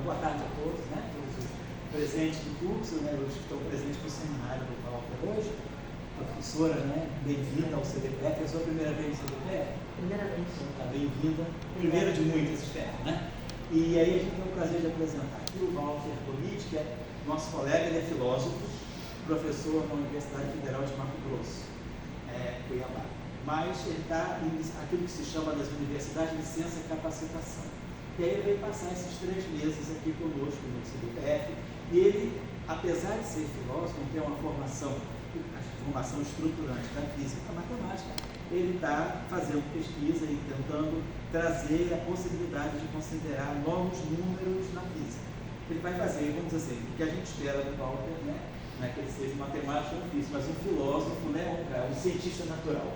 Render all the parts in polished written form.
boa tarde a todos, né? Todos os presentes do curso, né? Os que estão presentes no seminário do Walter hoje. Professora, né? Bem-vinda ao CDPF. É a sua primeira vez no CDPF? Primeira vez. Está bem-vinda. Primeira de muitas, espero, né? E aí a gente tem o prazer de apresentar aqui o Walter Politi, que é nosso colega, ele é filósofo, professor na Universidade Federal de Mato Grosso, Cuiabá. Mas ele está em aquilo que se chama das universidades de licença e capacitação. E aí ele veio passar esses 3 meses aqui conosco no CDPF, e ele, apesar de ser filósofo, não ter uma formação estruturante da física e da matemática, ele está fazendo pesquisa e tentando trazer a possibilidade de considerar novos números na física. Ele vai fazer, vamos dizer assim, o que a gente espera do Walter, né? Não é que ele seja matemático ou físico, mas um filósofo, né? Um cientista natural.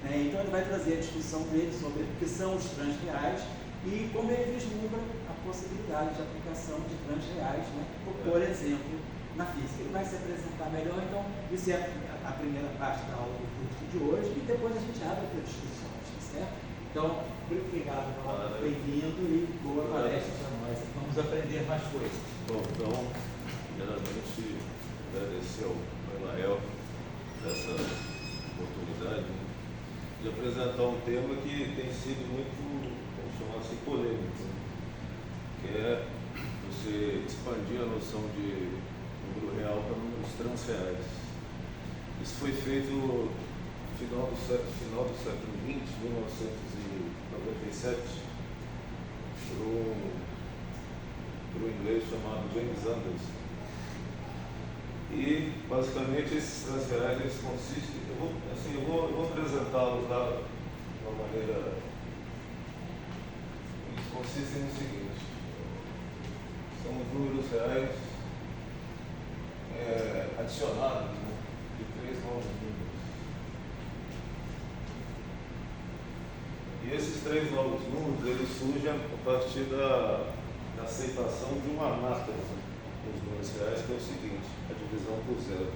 Né? Então ele vai trazer a discussão dele sobre o que são os transreais e como ele vislumbra a possibilidade de aplicação de transreais, né? Por exemplo, na física. Ele vai se apresentar melhor, então isso é a primeira parte da aula do curso de hoje, e depois a gente abre para discussões, tá certo? Então, muito obrigado, bem-vindo e boa palestra para nós. Vamos aprender mais coisas. Bom, então, primeiramente, agradecer ao Emael essa oportunidade de apresentar um tema que tem sido muito, vamos chamar assim, polêmico, que é você expandir a noção de número real para números transreais. Isso foi feito no final do século XX, 1997, por um inglês chamado James Anderson. E, basicamente, esses transreais eles consistem, eu vou apresentá-los de uma maneira. Eles consistem no seguinte: são os números reais adicionados, né, de 3 novos números. E esses 3 novos números eles surgem a partir da aceitação de uma anáfora dos números reais, que é o seguinte: a divisão por zero. A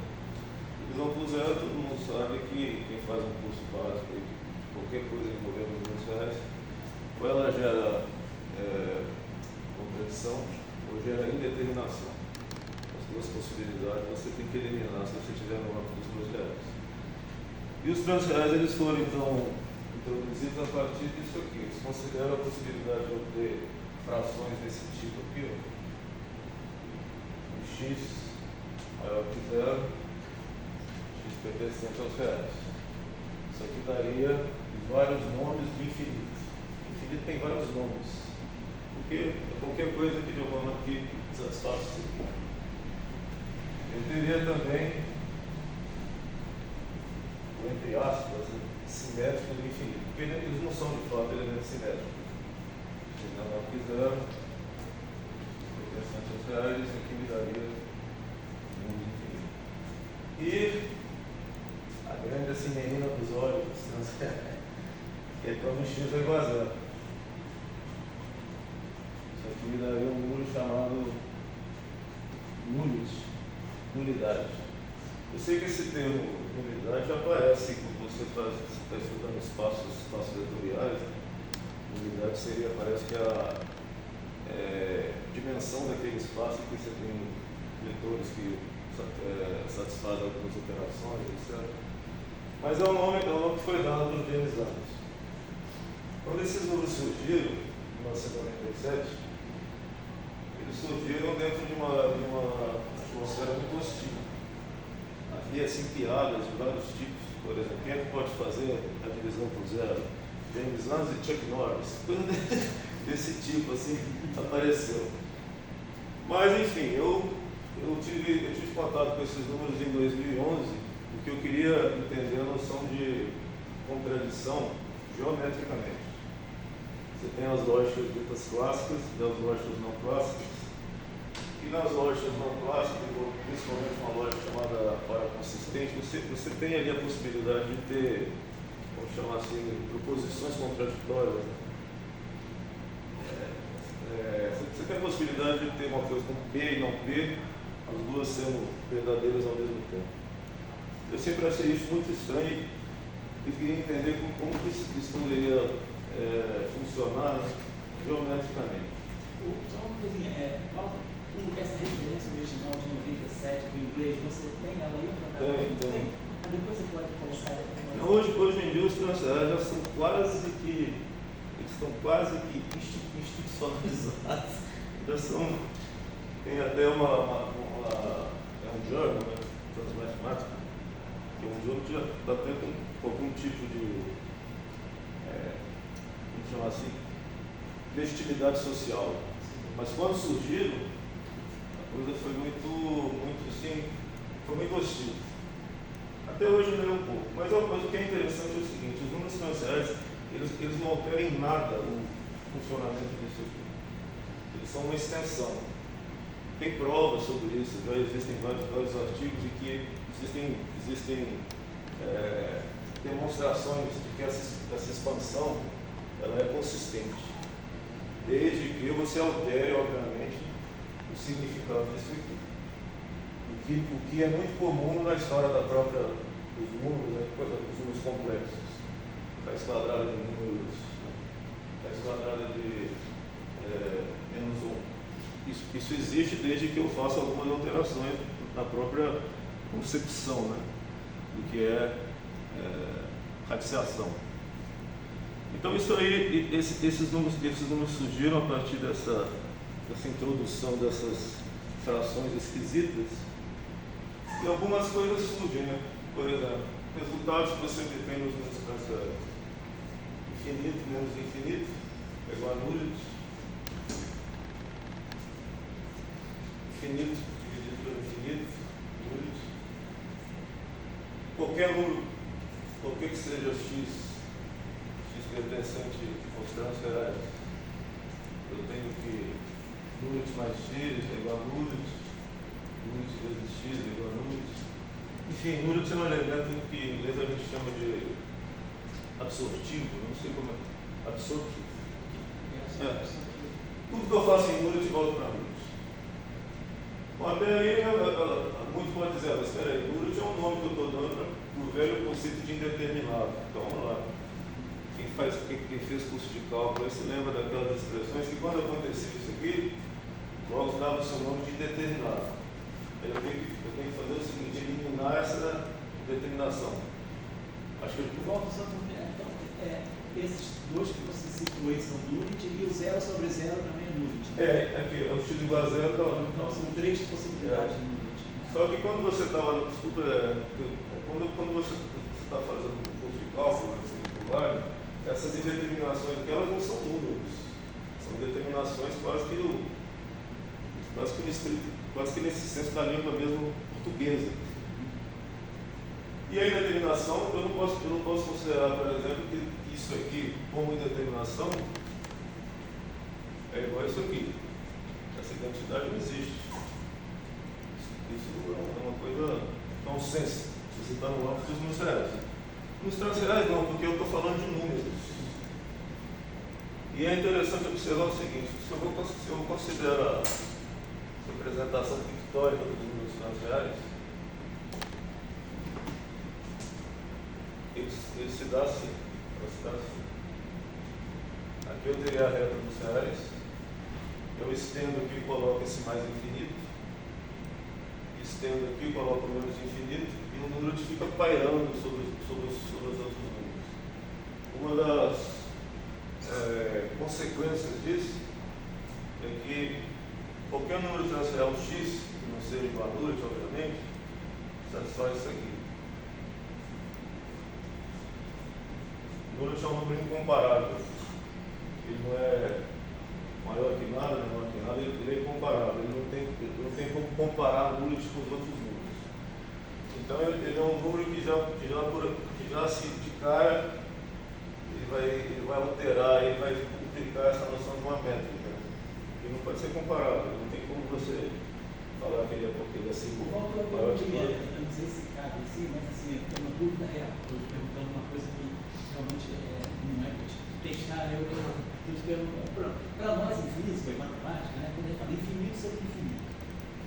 divisão por zero, todo mundo sabe que quem faz um curso básico de qualquer coisa envolvendo os números reais, ou ela gera contradição ou gera indeterminação. As 2 possibilidades você tem que eliminar se você estiver no âmbito dos transreais. E os transreais eles foram então introduzidos a partir disso aqui. Eles consideram a possibilidade de obter frações desse tipo aqui, ó. X maior que 0, x pertencente aos reais. Isso aqui daria vários nomes de infinito. Infinito tem vários nomes, porque qualquer coisa que de alguma maneira satisfaça isso aqui. Eu teria também o, entre aspas, simétrico do infinito, porque eles não são de fato elementos simétricos. Se não quiser, pertencente aos reais, isso aqui me daria um mundo infinito. E a grande assim, menina dos olhos, que é quando o x é igual a 0. Isso aqui me daria um número chamado nulidade. Eu sei que esse termo nulidade já aparece quando você está estudando espaços vetoriais. Nulidade seria, parece que a dimensão daquele espaço que você tem vetores que satisfazem algumas operações, etc. Mas é o nome que foi dado por James Anderson. Quando esses números surgiram, em 1997, eles surgiram dentro de uma atmosfera muito hostil. Havia assim piadas de vários tipos. Por exemplo, quem é que pode fazer a divisão por zero? James Anderson e Chuck Norris. Coisa desse tipo assim apareceu. Mas enfim, eu tive contato com esses números em 2011, porque eu queria entender a noção de contradição geometricamente. Você tem as lógicas ditas clássicas e as lógicas não clássicas. E nas lógicas não clássicas, principalmente uma lógica chamada paraconsistente, você tem ali a possibilidade de ter, vamos chamar assim, proposições contraditórias. Você tem a possibilidade de ter uma coisa como P e não P, as duas sendo verdadeiras ao mesmo tempo. Eu sempre achei isso muito estranho e queria entender como que isso poderia funcionar geometricamente. Só uma coisinha, você tem ela aí? Tem. Depois você pode colocar. Hoje em dia os transferes já são quase que institucionalizados. Já são, tem até é um journal, né, Transmathematics, que é um journal que já está tendo algum tipo de, vamos chamar assim, legitimidade social. Mas quando surgiram, a coisa foi muito assim, foi muito hostil. Até hoje ainda é um pouco. Mas o que é interessante é o seguinte: os números financeiros, eles não alteram em nada o funcionamento desse número. Eles são uma extensão. Tem provas sobre isso, já existem vários artigos e que existem demonstrações de que essa expansão ela é consistente, desde que você altere, obviamente, o significado disso aqui. O que é muito comum na história dos números, né, dos números complexos. Raiz quadrada de números, raiz quadrada de menos 1. Isso existe desde que eu faça algumas alterações na própria concepção, né, do que é radiciação. Então isso aí, esses números surgiram a partir dessa introdução dessas frações esquisitas, e algumas coisas surgem, né? Por exemplo, resultados que você tem nos números transversais. Infinito menos infinito é igual a nullity. Infinito dividido pelo infinito, nullity. Qualquer número, qualquer que seja x pertencente aos transferais, eu tenho que nullity mais x é igual a nullity. Nullity vezes x é igual a nullity. Enfim, nullity é um elemento que em inglês a gente chama de absortivo, não sei como é. Absortivo. Tudo que eu faço em nullity volta para nullity. Bom, até aí, muito pode dizer, mas espera aí, nullity é um nome que eu estou dando para o velho conceito de indeterminado. Então vamos lá. Quem fez curso de cálculo aí se lembra daquelas expressões que quando acontecia isso aqui, logo dava o seu nome de indeterminado. Eu tenho que fazer o seguinte: eliminar essa determinação. Acho que volta só então, esses dois que você citou aí são nullity e o 0 sobre 0 também é nullity. Aqui, o x igual a 0 então são três possibilidades de nullity. Só que quando você estava, quando você está fazendo um curso de cálculo, essas indeterminações aqui, elas não são números. São determinações quase que nesse senso da língua mesmo portuguesa. E a indeterminação, eu não posso considerar, por exemplo, que isso aqui, como indeterminação, é igual a isso aqui. Essa identidade não existe. Isso é uma coisa nonsense. Você está no âmbito dos números reais. Nos transferais não, porque eu estou falando de números. E é interessante observar o seguinte: se eu considerar a representação pictórica dos números transversais, ele se dá assim. Aqui eu teria a reta dos reais, eu estendo aqui e coloco esse mais infinito, estendo aqui e coloco o menos infinito, e o número fica pairando sobre os outros números. Uma das consequências disso é que qualquer número transversal x, que não seja igual a nullity, obviamente, satisfaz isso aqui. O nullity é um número incomparável. Ele não é maior que nada, menor que nada, ele é incomparável. Ele não tem como comparar o nullity com os outros números. Então ele é um número que já se de cara, ele vai alterar, ele vai implicar essa noção de uma métrica. Ele não pode ser comparável, não tem como você falar que ele é assim. Eu não sei se cabe assim, mas assim, eu tenho uma dúvida real. Estou te perguntando uma coisa que realmente não é testar. Eu estou te perguntando. Para nós em física e matemática, né, quando a gente fala infinito sobre infinito.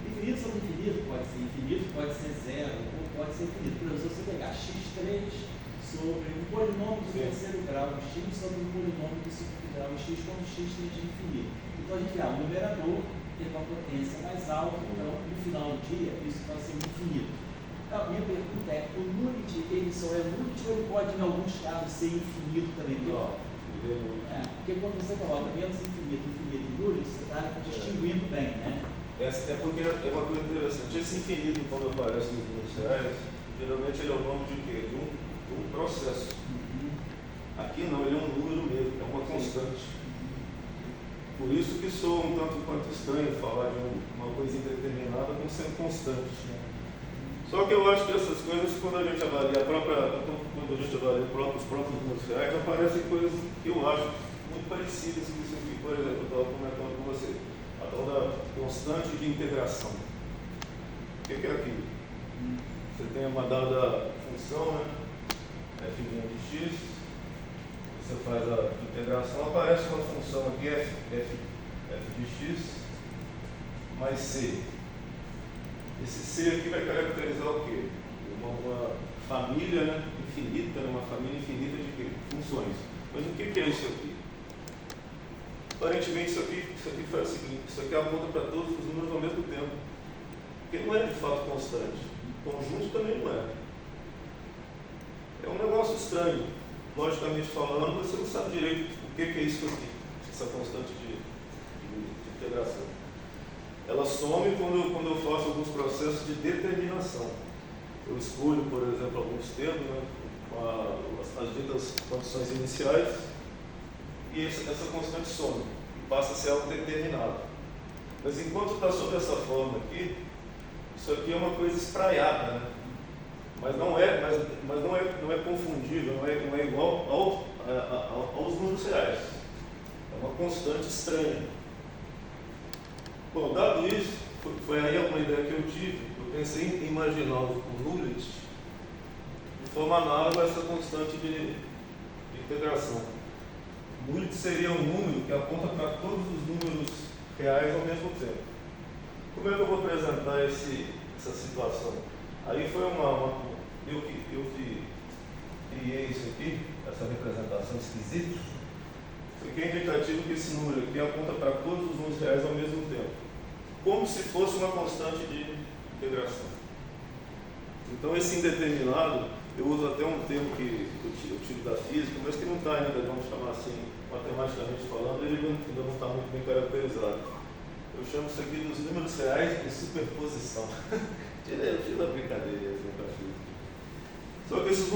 Infinito sobre infinito pode ser zero, ou pode ser infinito. Por exemplo, se você pegar x3 sobre um polinômio do terceiro grau, x sobre um polinômio do segundo grau, x quando x tende a infinito. Então a gente o numerador tem uma potência mais alta, então no final do dia isso vai ser infinito. A minha pergunta é, o nullit, ele só é nullit ou ele pode, em alguns casos, ser infinito também? Porque quando você coloca menos infinito, infinito e nullit, você está distinguindo bem, né? É porque é uma coisa interessante. Esse infinito, quando aparece nos números reais, geralmente ele é o nome de quê? De um processo. Aqui não, ele é um número mesmo, é uma constante. Por isso que soa um tanto quanto estranho falar de uma coisa indeterminada como sendo constante. Só que eu acho que essas coisas, quando a gente avalia os próprios números reais, aparecem coisas que eu acho muito parecidas com isso aqui. Por exemplo, eu estava comentando com você, a tal da constante de integração. O que é aquilo? Você tem uma dada função, né? f' de x, você faz a integração, aparece uma função aqui, f de x, mais c. Esse C aqui vai caracterizar o quê? Uma família, né, infinita, uma família infinita de quê? Funções. Mas o que é isso aqui? Aparentemente isso aqui faz o seguinte, isso aqui aponta para todos os números ao mesmo tempo. Porque não é de fato constante. O conjunto também não é. É um negócio estranho. Logicamente falando, você não sabe direito o que é isso aqui, essa constante de integração. Ela some quando eu faço alguns processos de determinação. Eu escolho, por exemplo, alguns termos, né, as ditas condições iniciais, e essa constante some, e passa a ser algo determinado. Mas enquanto está sob essa forma aqui, isso aqui é uma coisa espraiada, né? Mas não é confundível, não é igual aos números reais. É uma constante estranha. Bom, dado isso, foi aí uma ideia que eu tive. Eu pensei em imaginar o nullit de forma análoga a essa constante de integração. O nullit seria um número que aponta para todos os números reais ao mesmo tempo. Como é que eu vou apresentar essa situação? Aí foi eu que criei isso aqui, essa representação esquisita. Isso aqui é indicativo que esse número aqui aponta para todos os números reais ao mesmo tempo, como se fosse uma constante de integração. Então esse indeterminado, eu uso até um termo que eu tiro da física, mas que não está ainda, vamos chamar assim, matematicamente falando, ele ainda não está muito bem caracterizado. Eu chamo isso aqui dos números reais de superposição. Tira a brincadeira assim para a física. Só que esses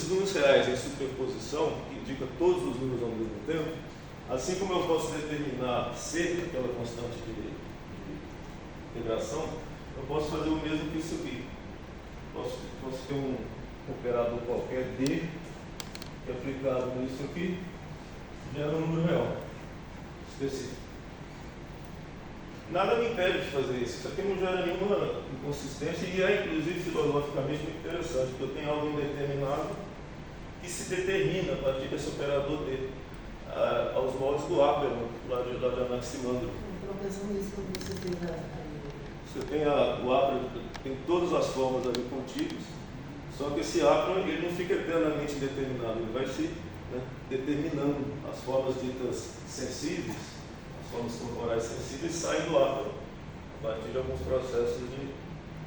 números reais em superposição, que indica todos os números ao mesmo tempo, assim como eu posso determinar C, aquela constante de integração, eu posso fazer o mesmo que isso aqui. Posso ter um operador qualquer D, que é aplicado nisso aqui, gera um número real específico. Nada me impede de fazer isso. Isso aqui não gera nenhuma inconsistência e é, inclusive, filosoficamente muito interessante, porque eu tenho algo indeterminado que se determina a partir desse operador D, aos moldes do Aperman, lá de Anaximandro. Estou pensando nisso quando você fez Você tem o Aperman, tem todas as formas ali contíguas, só que esse Aperman ele não fica eternamente determinado, ele vai se determinando. As formas ditas sensíveis, formas corporais sensíveis saem do Aperman a partir de alguns processos de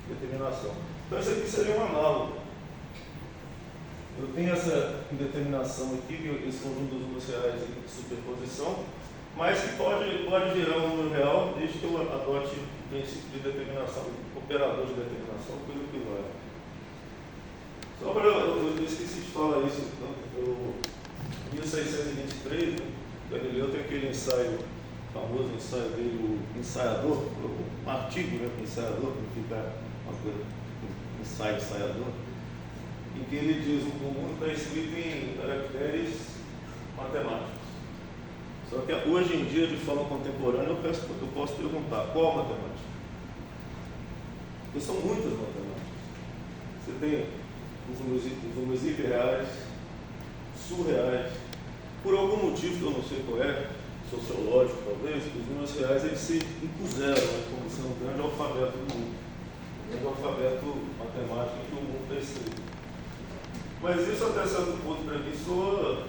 determinação. Então isso aqui seria um análogo. Eu tenho essa indeterminação aqui, esse conjunto dos números reais em superposição, mas que pode virar um número real desde que eu adote o princípio de determinação, o operador de determinação, coisa que não é. Só para eu esqueci de falar isso, em 1623, Galileu tem aquele ensaio, famoso ensaio dele, o ensaiador, um artigo, né, ensaiador, que fica uma coisa, ensaiador, em que ele diz que o mundo está escrito em caracteres matemáticos. Só que hoje em dia, de forma contemporânea, eu posso perguntar, qual matemática? Porque são muitas matemáticas. Você tem os números hiperreais, surreais, por algum motivo que eu não sei qual é, sociológico talvez, os números reais eles se impuseram, né, como sendo um grande alfabeto do mundo, um grande alfabeto matemático que o mundo está escrito. Mas isso até certo ponto para mim soa,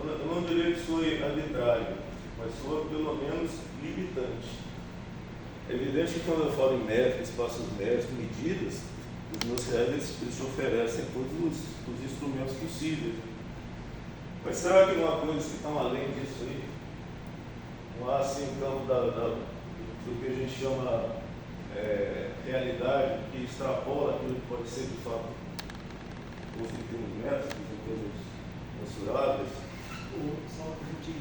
eu não diria que soe arbitrário, mas soa pelo menos limitante. É evidente que quando eu falo em métrica, espaços métricos, medidas, Os meus reais eles te oferecem todos os instrumentos possíveis. Mas será que não há coisas que estão além disso aí? Não há assim um campo do que a gente chama realidade, que extrapola aquilo que pode ser de fato posto em termos métricos, em termos mensuráveis? Só que a gente,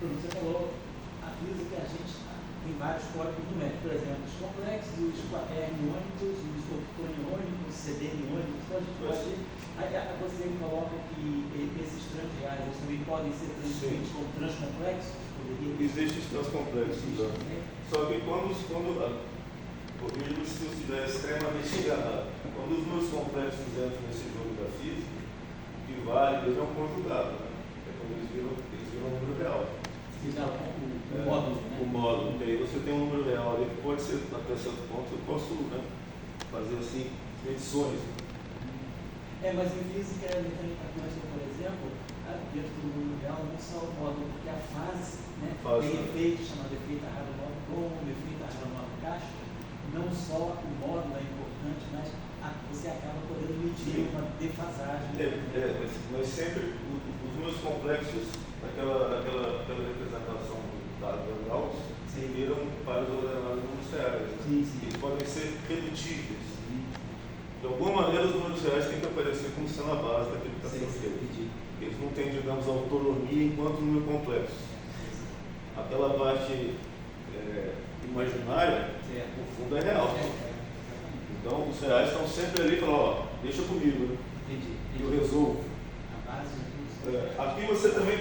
como você falou, a física a gente tem vários códigos numéricos, por exemplo, os complexos, os quaterniônicos, os octoniônicos, cdniônicos, então a gente pode. Aí você coloca que esses transreais eles também podem ser transcritos como transcomplexos? Existem os transcomplexos, só que quando corrijo se eu estiver extremamente enganado, quando os meus complexos entram nesse jogo da física, o que vale é um conjugado, né? É quando eles viram um número real. O módulo, né? O módulo, que aí você tem um número real ali que pode ser, até certo ponto, eu posso, né, fazer assim, medições. Mas em física, a mecânica quântica, por exemplo, dentro do mundo real, não só o módulo, porque a fase, né, tem efeito chamado efeito Aharonov-Bohm, efeito Aharonov-Castro. Não só o módulo é importante, mas você acaba podendo medir uma defasagem. Mas sempre os meus complexos, aquela representação da Gauss, viram para os ordenados números reais. Sim. Eles podem ser redutíveis. De alguma maneira, os números reais têm que aparecer como sendo a base daquilo que está sendo feito. Eles não têm, digamos, autonomia enquanto número complexo. Aquela parte imaginária, no fundo, é real. Então, os reais estão sempre ali e falam, deixa comigo, né? Eu resolvo. A base aqui você também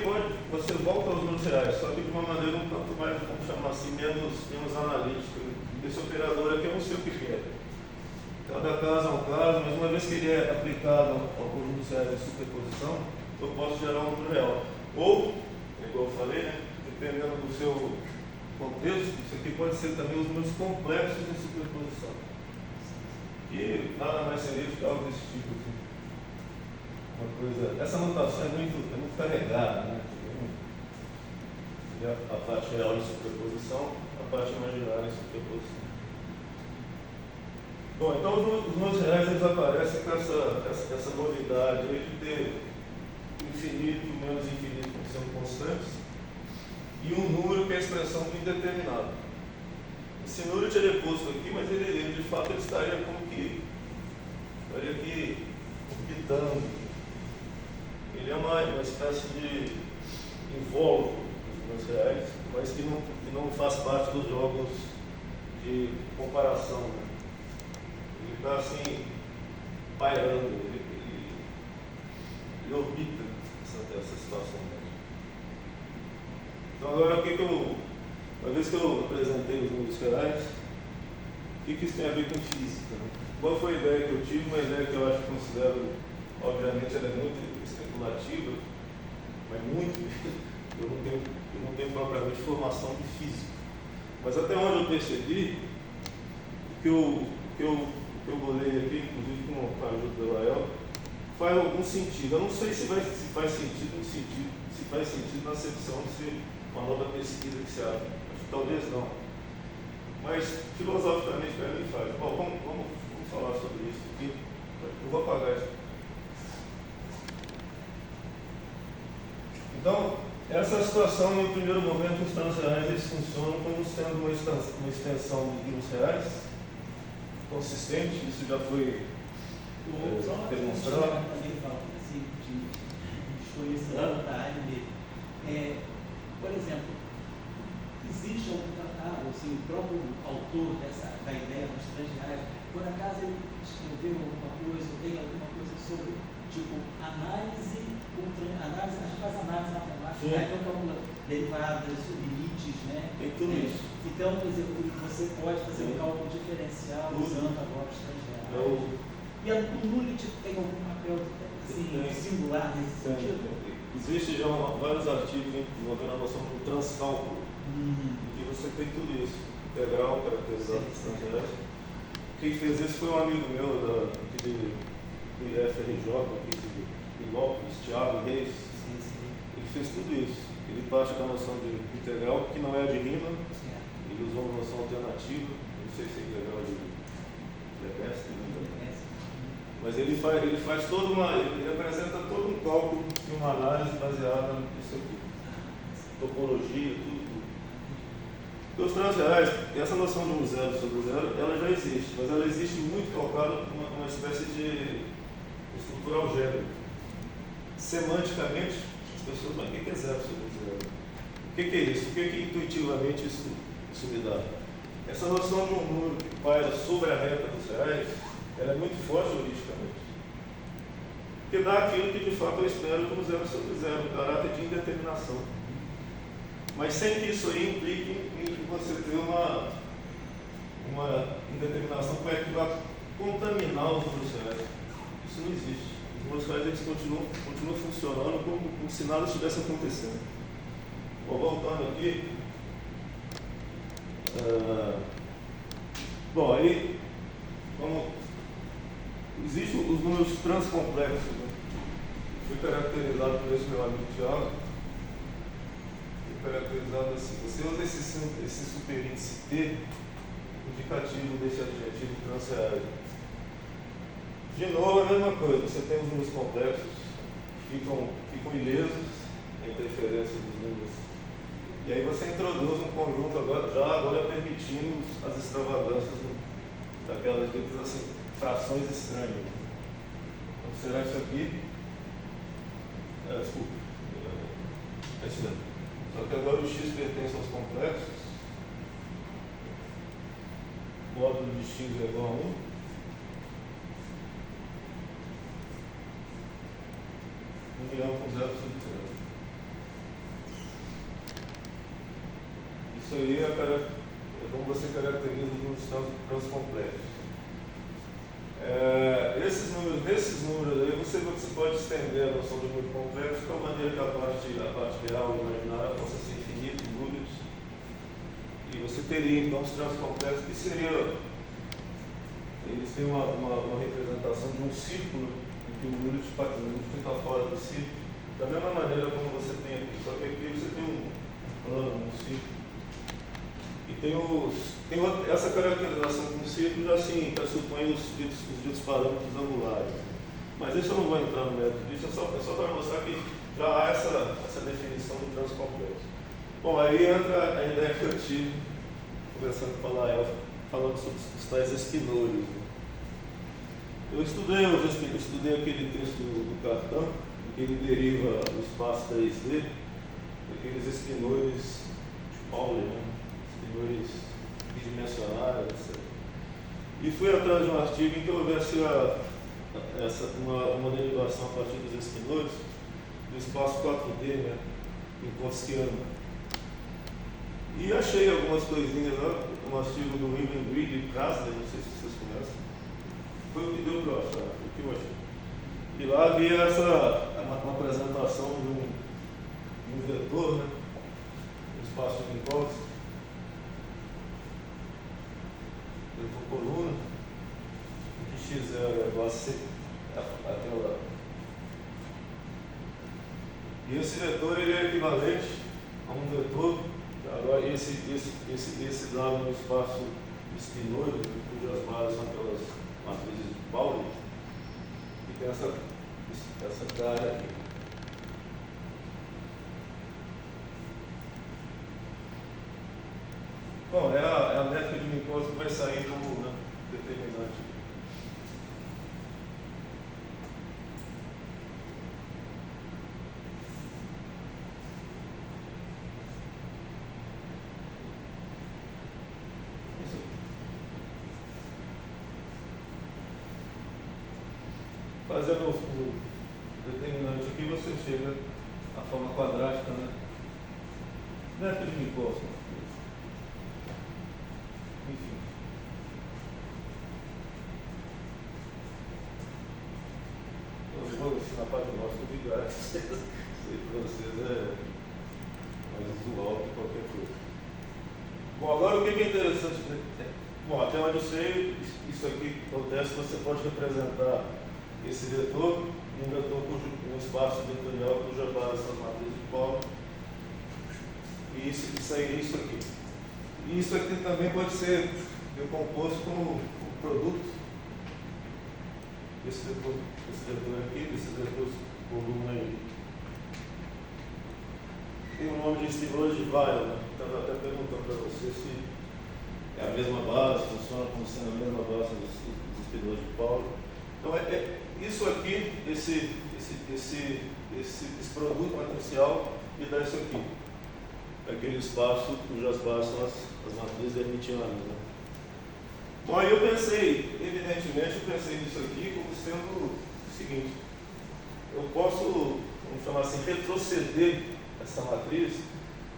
você volta aos números reais, só que de uma maneira um tanto mais, vamos chamar assim, menos analítica. Esse operador aqui eu não sei o que é. Cada caso é um caso, mas uma vez que ele é aplicado ao conjunto reais de superposição, eu posso gerar um número real. Ou, igual eu falei, né, dependendo do seu contexto, isso aqui pode ser também os números complexos de superposição. E nada mais seria de algo desse tipo aqui. Uma coisa, essa notação é muito carregada, né? A parte real de superposição, a parte imaginária de superposição. Bom, então os números reais eles aparecem com essa novidade aí de ter infinito e menos infinito como sendo constantes e um número que é a expressão do indeterminado. Esse número eu teria posto aqui, mas ele de fato ele estaria como que orbitando. Ele é uma espécie de invólucro dos números reais, mas que não faz parte dos jogos de comparação, né? Ele está assim, pairando, ele orbita essa situação. Então agora uma vez que eu apresentei os números reais, o que isso tem a ver com física? Né? Qual foi a ideia que eu tive? Uma ideia que eu acho que considero, obviamente ela é muito especulativa, mas muito, eu não tenho propriamente formação de física. Mas até onde eu percebi, o que eu bolei aqui, inclusive com a ajuda do Rael, faz algum sentido. Eu não sei se faz sentido na acepção de ser uma nova pesquisa que se abre. Acho que talvez não. Mas filosoficamente para mim faz. Bom, vamos falar sobre isso aqui. Eu vou apagar isso. Então, essa situação, no primeiro momento, os transreais eles funcionam como sendo uma extensão dos números reais consistente, isso já foi demonstrado. Também fala assim, de escolher da área dele. Por exemplo, existe algum tratado, assim, o próprio autor da ideia dos transreais, por acaso ele escreveu alguma coisa, ou tem alguma coisa sobre, tipo, análise, a gente faz análise matemática, aí calcula derivadas, limites, né? Tem tudo isso. Então, por exemplo, você pode fazer um cálculo diferencial usando agora os transreais. E o Nullit tem algum papel assim, singular nesse sentido? Existe já vários artigos envolvendo a noção do transcálculo, em que você tem tudo isso, integral, caracterizado dos transreais. Quem fez isso foi um amigo meu do IFRJ, aqui de Lopes, Thiago Reis. Ele fez tudo isso. Ele parte da noção de integral, que não é a de Riemann. Ele usou uma noção alternativa, não sei se é integral de Lebesgue, mas ele faz toda ele apresenta todo um cálculo de uma análise baseada nisso aqui. Topologia, tudo. Porque os transreais, essa noção de um zero sobre o zero, ela já existe, mas ela existe muito calcada por uma espécie de estrutura algébrica. Semanticamente, as pessoas falam, o que é zero sobre zero? O que é isso? O que intuitivamente isso me dá? Essa noção de um número que paira sobre a reta dos reais, ela é muito forte heuristicamente. Porque dá aquilo que de fato eu espero como zero sobre zero, um caráter de indeterminação. Mas sem que isso aí implique em você ter uma indeterminação que vai contaminar os números reais. Isso não existe. Os números reais eles continuam funcionando como se nada estivesse acontecendo. Bom, voltando aqui. Bom, aí, existem os números transcomplexos, né? Foi caracterizado por esse meu amigo Thiago. Foi caracterizado assim: você usa esse superíndice T, indicativo desse adjetivo transreal. De novo, a mesma coisa, você tem os números complexos, ficam ilesos a interferência dos números. E aí você introduz um conjunto agora permitindo as extravagâncias daquelas ditas assim, frações estranhas. Então será isso aqui? Desculpa. É isso mesmo. Só que agora o x pertence aos complexos. O módulo de x é igual a 1. Com 0 sobre 0. Isso aí é como você caracteriza os números transcomplexos. Nesses números aí você pode estender a noção de número complexo de uma maneira que a parte real e imaginária possa ser infinita em números. E você teria então os transcomplexos que seriam. Eles têm uma representação de um círculo em que o número está fora do círculo. Da mesma maneira como você tem aqui, só que aqui você tem um plano, um círculo. E tem essa caracterização com círculos assim, pressupõe os ditos parâmetros angulares. Mas isso eu não vou entrar no método disso, é só para mostrar que já há essa definição do transcomplexo. Bom, aí entra a ideia que eu tive, conversando com a Lael, falando sobre os tais espinores. Eu estudei aquele texto do Cartan, em que ele deriva o espaço 3D, daqueles espinores de Pauli, né? Espinores bidimensionais, etc. E fui atrás de um artigo em que houvesse uma derivação a partir dos espinores do espaço 4D, né? Minkowskiano. E achei algumas coisinhas lá, um artigo do William Greed e Krasner, não sei se vocês conhecem. Foi o que deu para eu achar, foi o que eu achei. E lá havia uma apresentação de um vetor, né? Um espaço de Minkowski, vetor coluna, de x0 é igual a c, aquela. E esse vetor ele é equivalente a um vetor. Agora, esse dado no espaço espinhoso, cujas bases são aquelas matrizes de Pauli, e tem essa cara aqui. Bom, é a métrica de Minkowski que vai sair como, né, determinante. Fazendo o determinante aqui, você chega à forma quadrática, né? Métrica de Minkowski. Enfim. Eu vou ensinar para nós o vídeo, isso aí para vocês é mais usual que qualquer coisa. Bom, agora o que é interessante? Bom, até onde eu sei, isso aqui acontece, você pode representar esse vetor, um vetor um espaço vetorial cuja base são as matrizes de Pauli, e isso aí é isso aqui. E isso aqui também pode ser decomposto como produto esse vetor aqui, desses vetores volume aí. Tem o nome de espinhoso de Weyl, né? Estava até perguntando para você se é a mesma base, funciona como sendo a mesma base dos espinhosos de Paulo. Então, isso aqui, esse produto matricial, me dá isso aqui. Aquele espaço cujas bases são as matrizes hermitianas. Né? Bom, aí eu pensei, evidentemente, nisso aqui como sendo o seguinte: eu posso, vamos chamar assim, retroceder essa matriz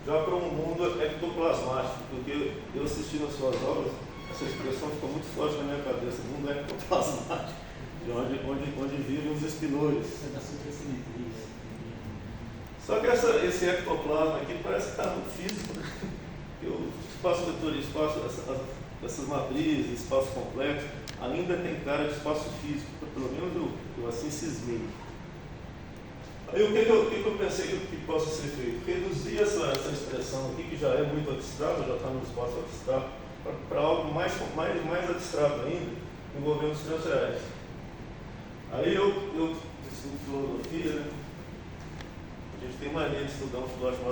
já para um mundo ectoplasmático, porque eu assisti nas suas obras, essa expressão ficou muito forte na minha cabeça, mundo ectoplasmático, de onde vivem os espinores. Isso é da supersimetria. Só que esse ectoplasma aqui parece que está muito físico, né? O espaço vetorial, essas matrizes, espaço complexo, ainda tem cara de espaço físico, pelo menos eu assim cismei. Aí o que eu pensei que possa ser feito? Reduzir essa expressão aqui, que já é muito abstrata, já está no espaço abstrato, para algo mais abstrato ainda, envolvendo os 3 reais. Aí eu estudo filosofia, né? A gente tem mania de estudar um filósofo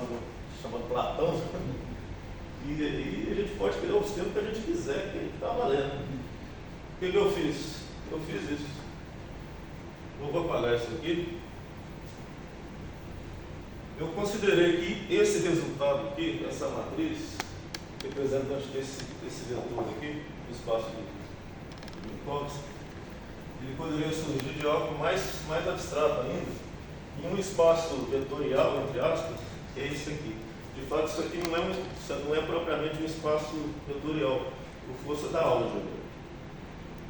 chamado Platão, e a gente pode criar os termos que a gente quiser, que está valendo. O que eu fiz? Eu fiz isso. Eu vou apagar isso aqui. Eu considerei que esse resultado aqui, essa matriz, representante desse vetor aqui, do espaço de Minkowski, ele poderia surgir de algo mais abstrato ainda, em um espaço vetorial, entre aspas, que é isso aqui. De fato, isso aqui não é propriamente um espaço vetorial, por força da álgebra.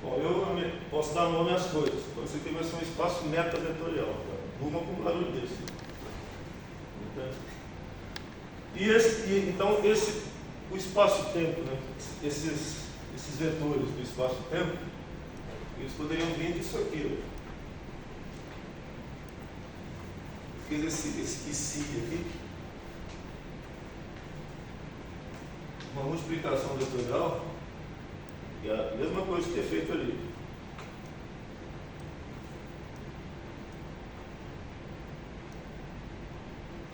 Bom, eu posso dar nome às coisas. Então, isso aqui vai ser um espaço metavetorial, uma com um barulho desse. Então, o espaço-tempo, né? esses vetores do espaço-tempo, eles poderiam vir disso aqui. Fiz esse si aqui, uma multiplicação vetorial, e a mesma coisa que é feito ali.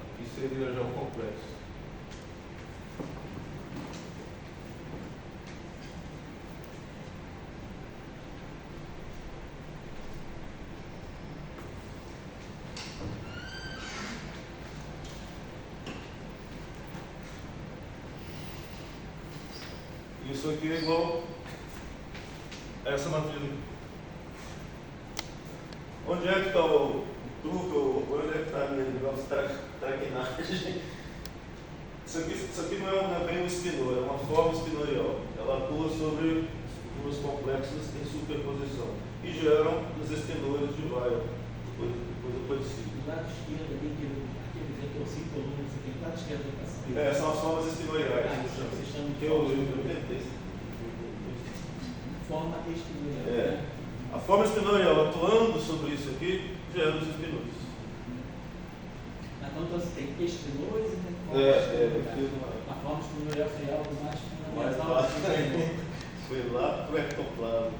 Aqui seria já um complexo. Isso aqui é igual a essa matriz aqui. Onde é que está o truque, onde é que está a minha traquinagem? Isso aqui não é bem um espinor, é uma forma espinorial. Ela atua sobre os complexos em superposição e geram os espinores de Weyl. Depois eu conheci. Do lado esquerdo, aquele vetorzinho coluna, você tem do lado esquerdo da equação. São as formas espinoriais. Vocês chamam de que eu inventei. Forma espinorial. A forma espinorial atuando sobre isso aqui gera os espinores. Então você tem espinores e tem forma espinorial. A forma espinorial foi algo mais fundamental. Foi lá para o ectoplasma.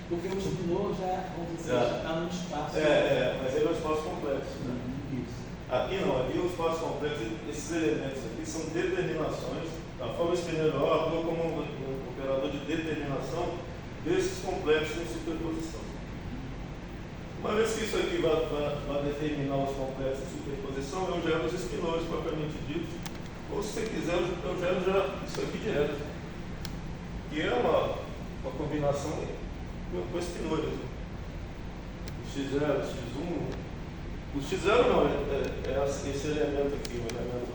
Porque o espinor já está no espaço. Mas ele é um espaço complexo. Né? Isso. Aqui não, aqui o espaço complexo, esses elementos aqui são determinações. A forma espinorial atua como um operador de determinação desses complexos em superposição. Uma vez que isso aqui vai determinar os complexos em superposição, eu gero os espinores propriamente dito. Ou se você quiser, eu gero já isso aqui direto. Que é uma combinação com espinores. O x0, x1. O x0 não, é esse elemento aqui, o elemento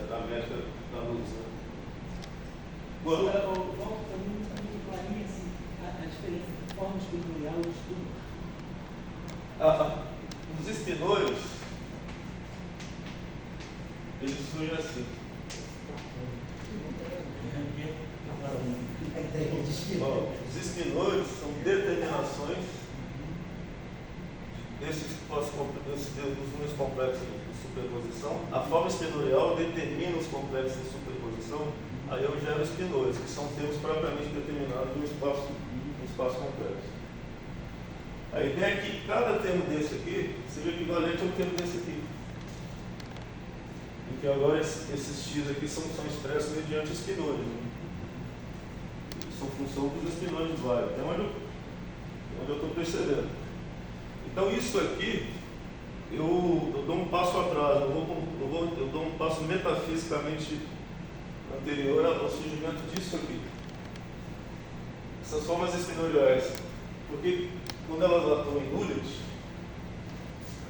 da métrica da luz. Né? Volta para mim muito clarinha assim, a diferença de forma espinorial e espinor. Os espinores, eles surgem assim. Os espinores são determinações dos complexos de superposição. A forma espinorial determina os complexos de superposição. Aí eu gero espinores, que são termos propriamente determinados no espaço espaço complexo. A ideia é que cada termo desse aqui seja equivalente ao termo desse aqui. E que agora esses x aqui são expressos mediante espinores. Né? São função dos espinores vários. É onde eu estou percebendo. Então isso aqui, eu dou um passo atrás, eu dou um passo metafisicamente anterior ao surgimento disso aqui. Essas formas espinoriais. Porque quando elas atuam em Nullet,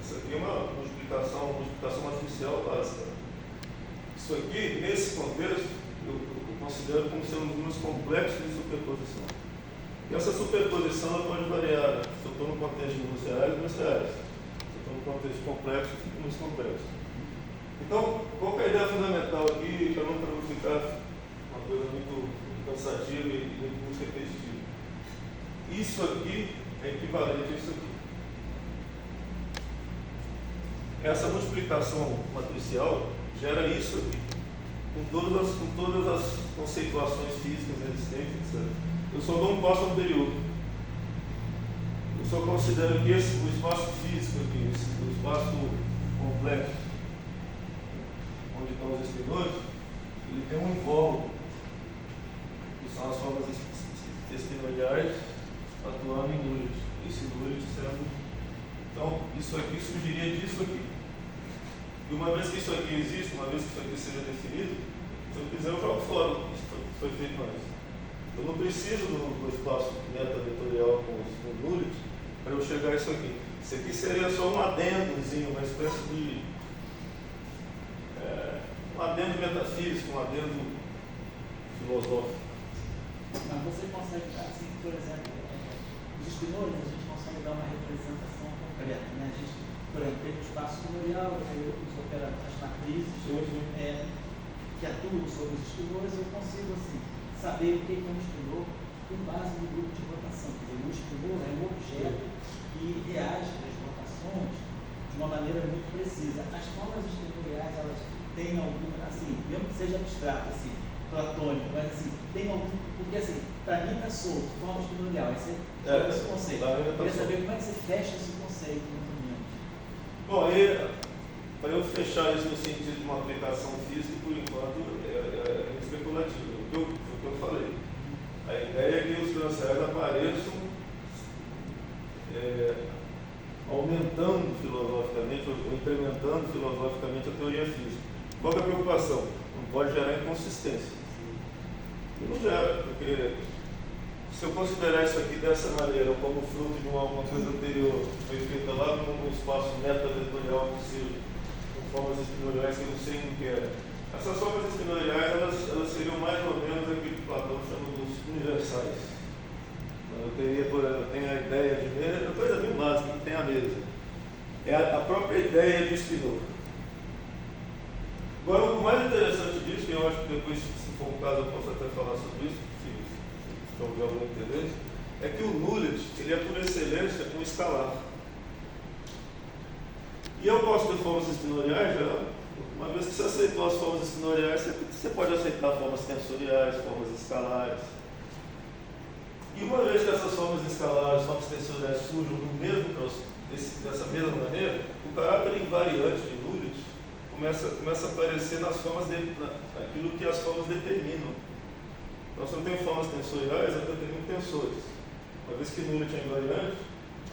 essa aqui é uma multiplicação matricial básica. Isso aqui, nesse contexto, eu considero como sendo números complexos de superposição. E essa superposição ela pode variar, né? Se eu estou no contexto de números reais, se eu estou no contexto complexo, eu fico números complexos. Então, qual que é a ideia fundamental aqui, para não ficar uma coisa muito cansativa e muito repetitiva? Isso aqui é equivalente a isso aqui. Essa multiplicação matricial gera isso aqui, com todas as conceituações físicas existentes, etc. Eu só dou um passo anterior. Eu só considero que o espaço físico aqui, o espaço complexo, onde estão os espinores, ele tem um invólucro, que são as formas espinoriais atuando em Nullet. Esse Nullet sendo. Então, isso aqui surgiria disso aqui. E uma vez que isso aqui existe, uma vez que isso aqui seja definido, se eu quiser eu jogo fora o que foi feito antes. Eu não preciso do espaço meta-vetorial com o Nullet para eu chegar a isso aqui. Isso aqui seria só um adendozinho, uma espécie de um adendo metafísico, um adendo filosófico. Mas você consegue dar, assim, por exemplo, os espinores, a gente consegue dar uma representação concreta, né? A gente, por exemplo, tem o espaço espinorial, os operadores, as matrizes que atuam sobre os espinores, eu consigo, assim, saber o que é um espinor com base no grupo de rotação. Quer dizer, o espinor é um objeto que reage às rotações de uma maneira muito precisa. As formas espinoriais, elas têm algum, assim, mesmo que seja abstrato, assim, platônico, mas assim, tem algum, porque assim, para mim está solto, forma espinorial, esse é esse conceito. Eu queria saber como é que você fecha esse conceito no momento. Bom, aí, para eu fechar isso no sentido de uma aplicação física, por enquanto, é especulativo. O que eu falei. A ideia é que os transferes apareçam aumentando filosoficamente, ou incrementando filosoficamente a teoria física. Qual é a preocupação? Não pode gerar inconsistência. E não gera, porque se eu considerar isso aqui dessa maneira, como fruto de alguma coisa anterior, foi feita lá num espaço meta-vetorial possível, com formas espinoriais que eu não sei o que é. Essas formas espinoriais, elas seriam mais ou menos aquilo que Platão chama dos universais. Eu tenho a ideia de mesa, é uma coisa bem básica que tem a mesa. É a própria ideia de espinor. Agora, o mais interessante disso, que eu acho que depois, se for o caso, eu posso até falar sobre isso, se houver algum interesse, é que o Nullet, ele é por excelência um escalar. E eu posso ter formas espinoriais, uma vez que você aceitou as formas espinoriais, você pode aceitar formas tensoriais, formas escalares. E uma vez que essas formas escalares, formas tensoriais surjam dessa mesma maneira, o caráter invariante de Nullet começa a aparecer nas formas naquilo que as formas determinam. Então, se eu tenho formas tensoriais, eu determino tensores. Uma vez que Nullet é invariante,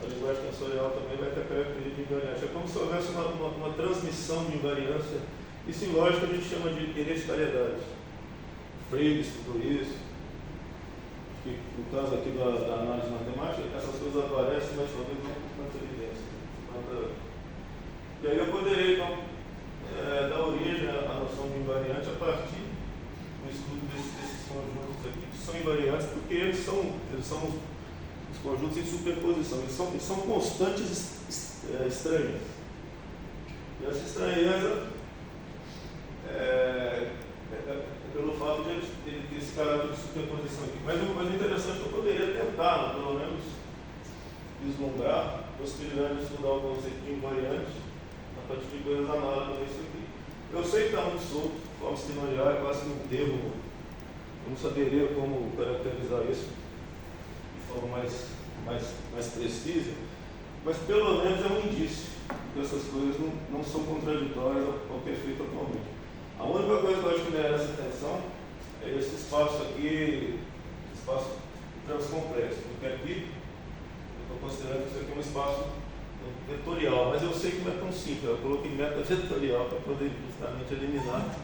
a linguagem tensorial também vai ter característica de invariância. É como se houvesse uma transmissão de invariância. Isso em lógica a gente chama de hereditariedade. Frege estudou isso. Que, no caso aqui da análise matemática, essas coisas aparecem, mas talvez não com tanta evidência. E aí eu poderia, então, dar origem à noção de invariante a partir do estudo desses conjuntos aqui, que são invariantes, porque eles são os conjuntos em superposição, eles são constantes estranhas. E essa estranheza pelo fato de ele ter esse caráter de superposição aqui. Mas o interessante é que eu poderia tentar, pelo menos, vislumbrar a possibilidade de estudar o conceito de invariante a partir de coisas análogas a isso aqui. Eu sei que está muito solto, forma espinorial é quase um termo, eu não saberia como caracterizar isso de forma mais precisa, mas pelo menos é um indício que essas coisas não são contraditórias ao que é feito atualmente. A única coisa que eu acho que merece atenção é esse espaço aqui, espaço transcomplexo, porque aqui eu estou considerando que isso aqui é um espaço vetorial, mas eu sei que não é tão simples, eu coloquei meta vetorial para poder justamente eliminar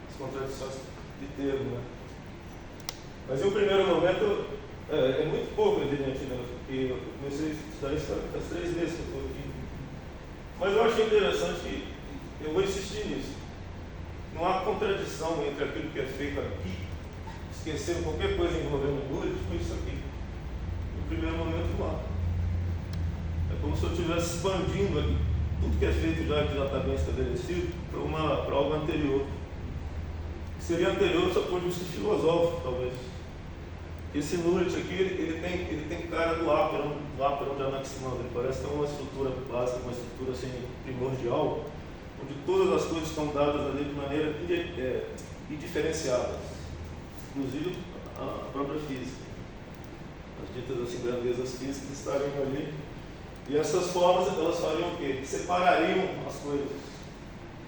as contradições de termo, né? Mas em um primeiro momento é muito pouco, evidente, né? Porque eu comecei a estudar isso faz 3 meses que eu estou aqui. Mas eu achei interessante que eu vou insistir nisso. Não há contradição entre aquilo que é feito aqui, esquecendo qualquer coisa envolvendo números, com isso aqui. No primeiro momento não há. É como se eu estivesse expandindo aqui tudo que é feito já, que já está bem estabelecido, para algo anterior. Que seria anterior só por vista filosófico, talvez. Esse Nullit aqui, ele tem cara do Aperon de Anaximandro. Ele parece ter uma estrutura básica, uma estrutura assim, primordial, onde todas as coisas estão dadas ali de maneira indiferenciadas, inclusive a própria física. As ditas assim, grandezas físicas estariam ali. E essas formas, elas fariam o quê? Separariam as coisas.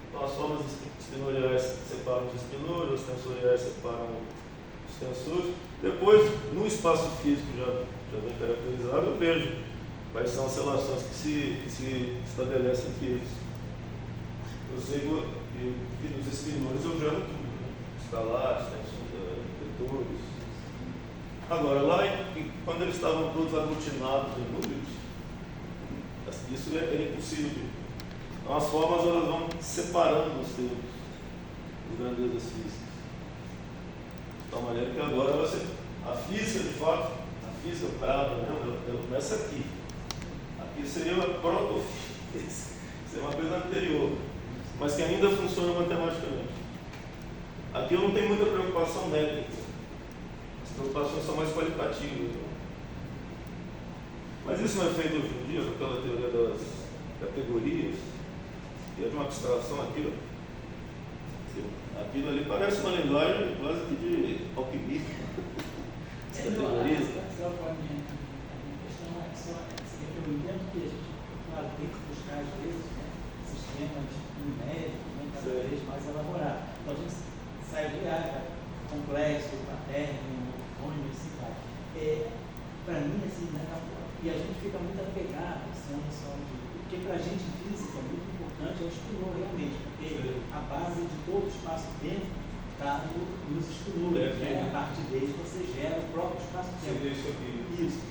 Então, as formas espinoriais separam os espinores, as tensoriais separam os tensores. Depois, no espaço físico já bem caracterizado, eu vejo quais são as relações que se estabelecem entre eles. Eu sei que nos espinores eu gero tudo, né? Escalares, vetores. Agora, lá, quando eles estavam todos aglutinados em núcleos, isso era impossível. Então, as formas elas vão separando os termos, as grandezas físicas. De tal maneira que agora a física, de fato, a física brava, né, ela começa aqui. Aqui seria uma protofísica, seria uma coisa anterior, mas que ainda funciona matematicamente. Aqui eu não tenho muita preocupação métrica, as preocupações são mais qualitativas. Né? Mas isso não é feito hoje em dia, com aquela teoria das categorias, e é de uma abstração aquilo. Aquilo ali parece uma linguagem quase que de alquimista. As categorias. A minha questão é só eu entendo que a gente, claro, tem que buscar às vezes, né, sistemas numéricos, né, cada vez mais elaborados. Então a gente sai de complexo, paterno, fônimo, assim vai. Para mim, assim, né, e a gente fica muito apegado assim, à noção de. Porque para a gente física é muito importante é o espinor realmente, porque a base de todo o espaço-tempo está nos espinores, né? A partir deles você gera o próprio espaço-tempo. Isso.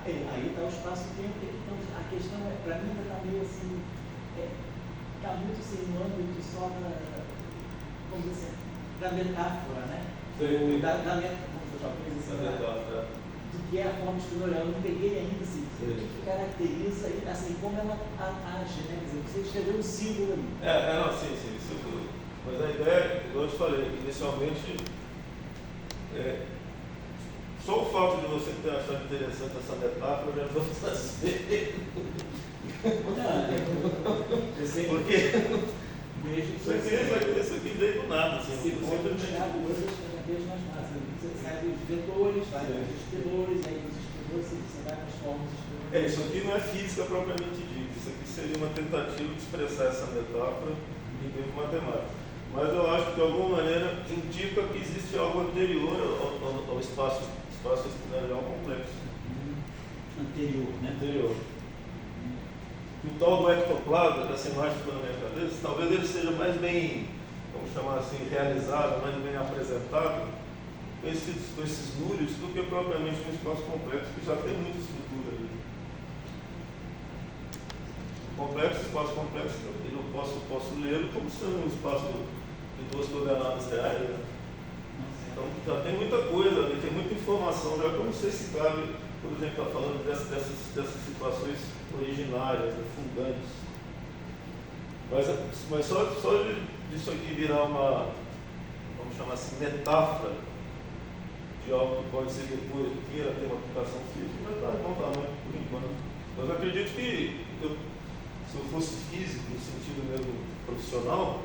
Aí está o espaço-tempo, então a questão é, para mim ainda está meio assim, está muito assim, no âmbito só vamos dizer assim, da metáfora, né? Da metáfora. Do que é a forma espinorial. Eu não peguei ainda assim, o que caracteriza, assim, como ela age, né? Quer dizer, você escreveu um símbolo ali. Não, sim, isso tudo. Mas a ideia, como eu te falei, inicialmente, só o fato de você ter achado interessante essa metáfora já estou satisfeito. Porque isso aqui veio do nada. Assim, se for puxar coisas cada vez mais fácil. Você sai dos vetores, vai para os espinores, aí os espinores você vai para as formas espinores. Isso aqui não é física propriamente dita. Isso aqui seria uma tentativa de expressar essa metáfora em termos matemáticos. Mas eu acho que de alguma maneira indica que existe algo anterior ao espaço espinorial complexo. Anterior, né? Anterior. O tal do ectoplasma, que essa imagem ficou na minha cabeça, talvez ele seja mais bem, vamos chamar assim, realizado, mais bem apresentado com esses núcleos do que propriamente um espaço complexo, que já tem muita estrutura ali. Espaço complexo, eu posso lê-lo como sendo um espaço de 2 coordenadas reais. Né? Então já tem muita coisa ali, tem muita informação, já que eu não sei se cabe, por exemplo, estar falando dessas situações originárias, fundantes. Mas só disso aqui virar uma, vamos chamar assim, metáfora de algo que pode ser depois, queira ter uma aplicação física, já está bom tamanho por enquanto. Mas eu acredito que se eu fosse físico, no sentido mesmo profissional,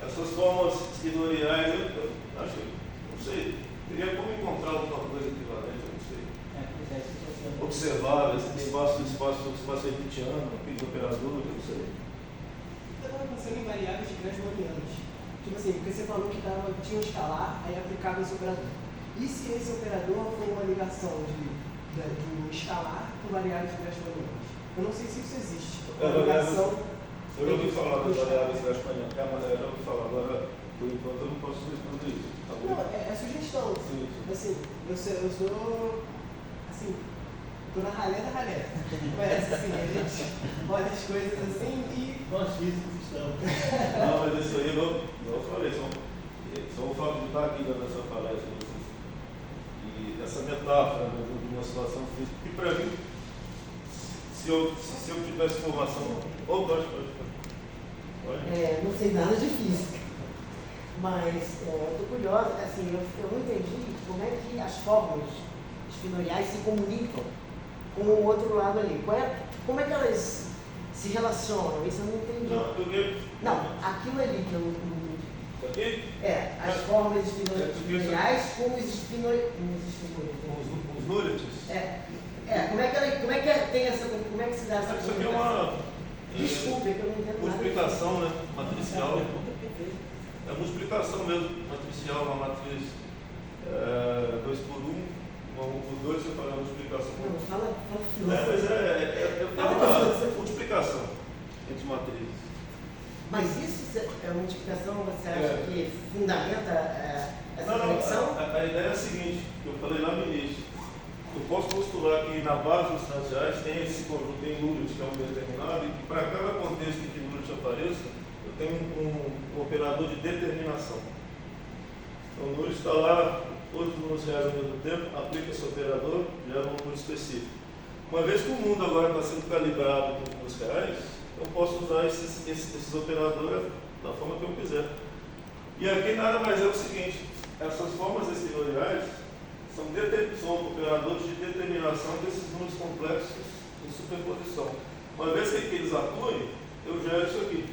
essas formas espinoriais, eu acho, não sei, Seria como encontrar alguma coisa equivalente, eu não sei. Pois é, isso que eu tô Observar esse espaço Euclidiano, aquele operador, eu não sei. Eu estava pensando em variáveis de Grassmannianas. Tipo assim, porque você falou que tinha um escalar, aí aplicava esse operador. E se esse operador for uma ligação de um escalar com variáveis de Grassmannianas? Eu não sei se isso existe. Uma ligação. Eu já ouvi falar das variáveis Grassmannianas, eu já ouvi falar, agora, por enquanto, eu não posso responder isso. Tá bom? Não, é sugestão. Sim. Assim, eu sou. Assim, tô na ralé da ralé. Parece assim, a gente olha as coisas assim e. Nós físicos estamos. Não, mas isso aí, não eu falei, só o fato de estar aqui dando essa palestra, e essa metáfora de uma situação física, que para mim, se eu tivesse formação, pode. Não sei nada de física, mas eu estou curiosa, assim, eu não entendi como é que as fórmulas espinoriais se comunicam com o outro lado ali. Como é que elas se relacionam? Isso eu não entendi. Não, aquilo ali que eu não entendi. Aqui? As fórmulas espinoriais com os espinoriais. Os nullets? Como é que tem essa. Como é que se dá essa Isso aqui é comunicação? uma. Desculpe, é que eu não entendo nada. Multiplicação, né? Matricial. É multiplicação mesmo, matricial, uma matriz 2 por 1, 1 por 2, você fala multiplicação. Não, fala Mas é multiplicação entre matrizes. Mas isso é multiplicação, você acha que fundamenta essa conexão? A ideia é a seguinte, que eu falei lá no início. Eu posso postular que na base dos substanciais tem esse conjunto, tem Lullet, que é um determinado, e que para cada contexto em que Lullet apareça, eu tenho um operador de determinação. Então o Lullet está lá, todos os números reais ao mesmo tempo, aplica esse operador, gera um número específico. Uma vez que o mundo agora está sendo calibrado com números reais, eu posso usar esses operadores da forma que eu quiser. E aqui nada mais é o seguinte, essas formas exterioriais são operadores de determinação desses números complexos em superposição. Uma vez que eles atuem, eu gero isso aqui.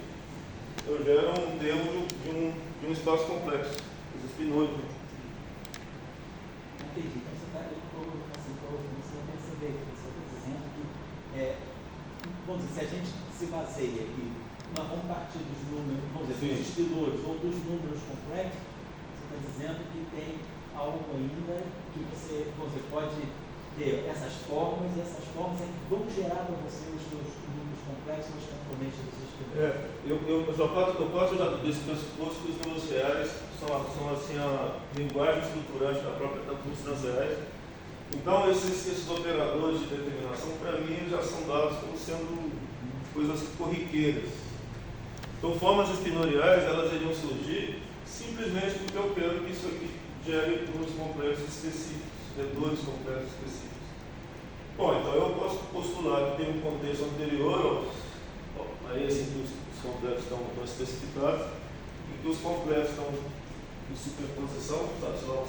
Eu gero um termo de um espaço complexo, os espinóides. Entendi. Então você está você vai perceber que você está dizendo que, vamos dizer, se a gente se baseia aqui, vamos partir dos números, vamos dizer, dos espinóides ou dos números complexos, você está dizendo que tem algo ainda que você pode ter essas formas, e essas formas é que vão gerar para você os seus números complexos, os componentes dos espinóides. Eu parto desse pressuposto que os números reais são assim, a linguagem estruturante da própria substância reais. Então, esses operadores de determinação, para mim, já são dados como sendo coisas corriqueiras. Então, formas espinoriais, elas iriam surgir simplesmente porque eu quero que isso aqui gere números complexos específicos, vetores complexos específicos. Bom, então eu posso postular que tem um contexto anterior a esse que os complexos estão especificados, e que os complexos estão em superposição, sei lá,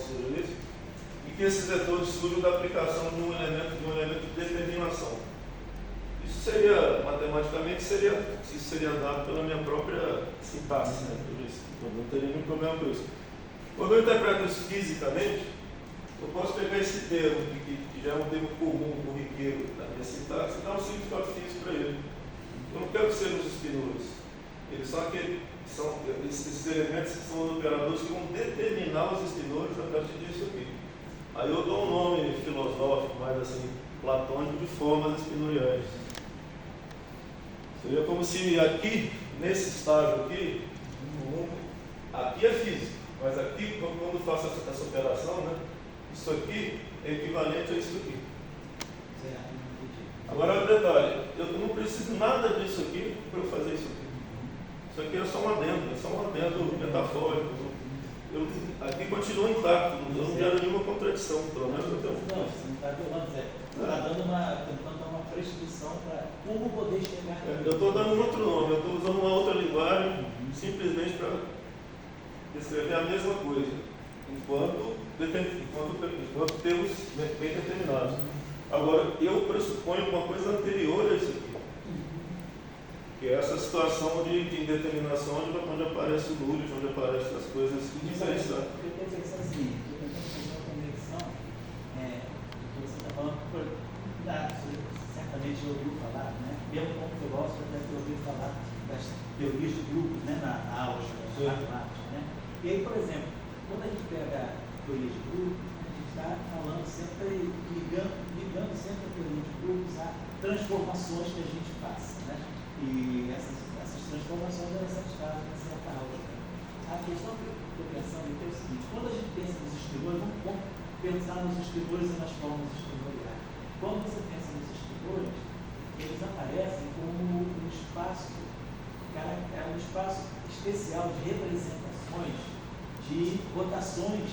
e que esses vetores surgem da aplicação de um elemento de determinação. Isso seria, matematicamente, isso seria dado pela minha própria sintaxe, né? Eu não teria nenhum problema com isso. Quando eu interpreto isso fisicamente, eu posso pegar esse termo, que já é um termo comum, corriqueiro da minha sintaxe, e dar um significado físico para ele. Eu não quero que sejam os espinores. Eles são esses elementos que são os operadores que vão determinar os espinores a partir disso aqui. Aí eu dou um nome filosófico, mais assim, platônico, de formas espinoriais. Seria como se aqui, nesse estágio aqui, aqui é físico, mas aqui, quando eu faço essa operação, né, isso aqui é equivalente a isso aqui. Agora, um detalhe, eu não preciso nada disso aqui para eu fazer isso aqui. Isso aqui é só um adendo metafórico. Aqui continua intacto, eu não gero nenhuma contradição, pelo menos eu tenho. Não, você não está violando, Zé. Você está tentando dar uma prescrição para como poder chegar. Eu estou dando um outro nome, eu estou usando uma outra linguagem, simplesmente para descrever a mesma coisa, enquanto termos bem determinados. Agora, eu pressuponho uma coisa anterior a isso aqui, que é essa situação de indeterminação onde aparece o Lullet, onde aparecem as coisas diferenciadas. Eu quero dizer assim, eu estou tentando fazer uma Sim. matemática, né? E aí, por exemplo, quando a gente pega a teoria de grupos, a gente está falando sempre, ligando sempre a teoria de grupos a transformações que a gente faça, né? E essas transformações elas satisfazem uma certa álgebra. A questão que eu estou pensando aqui é o seguinte: quando a gente pensa nos escrivores, vamos pensar nos escrivores e nas formas escritoriais. Quando você pensa nos escrivores, eles aparecem como um espaço especial de representações de rotações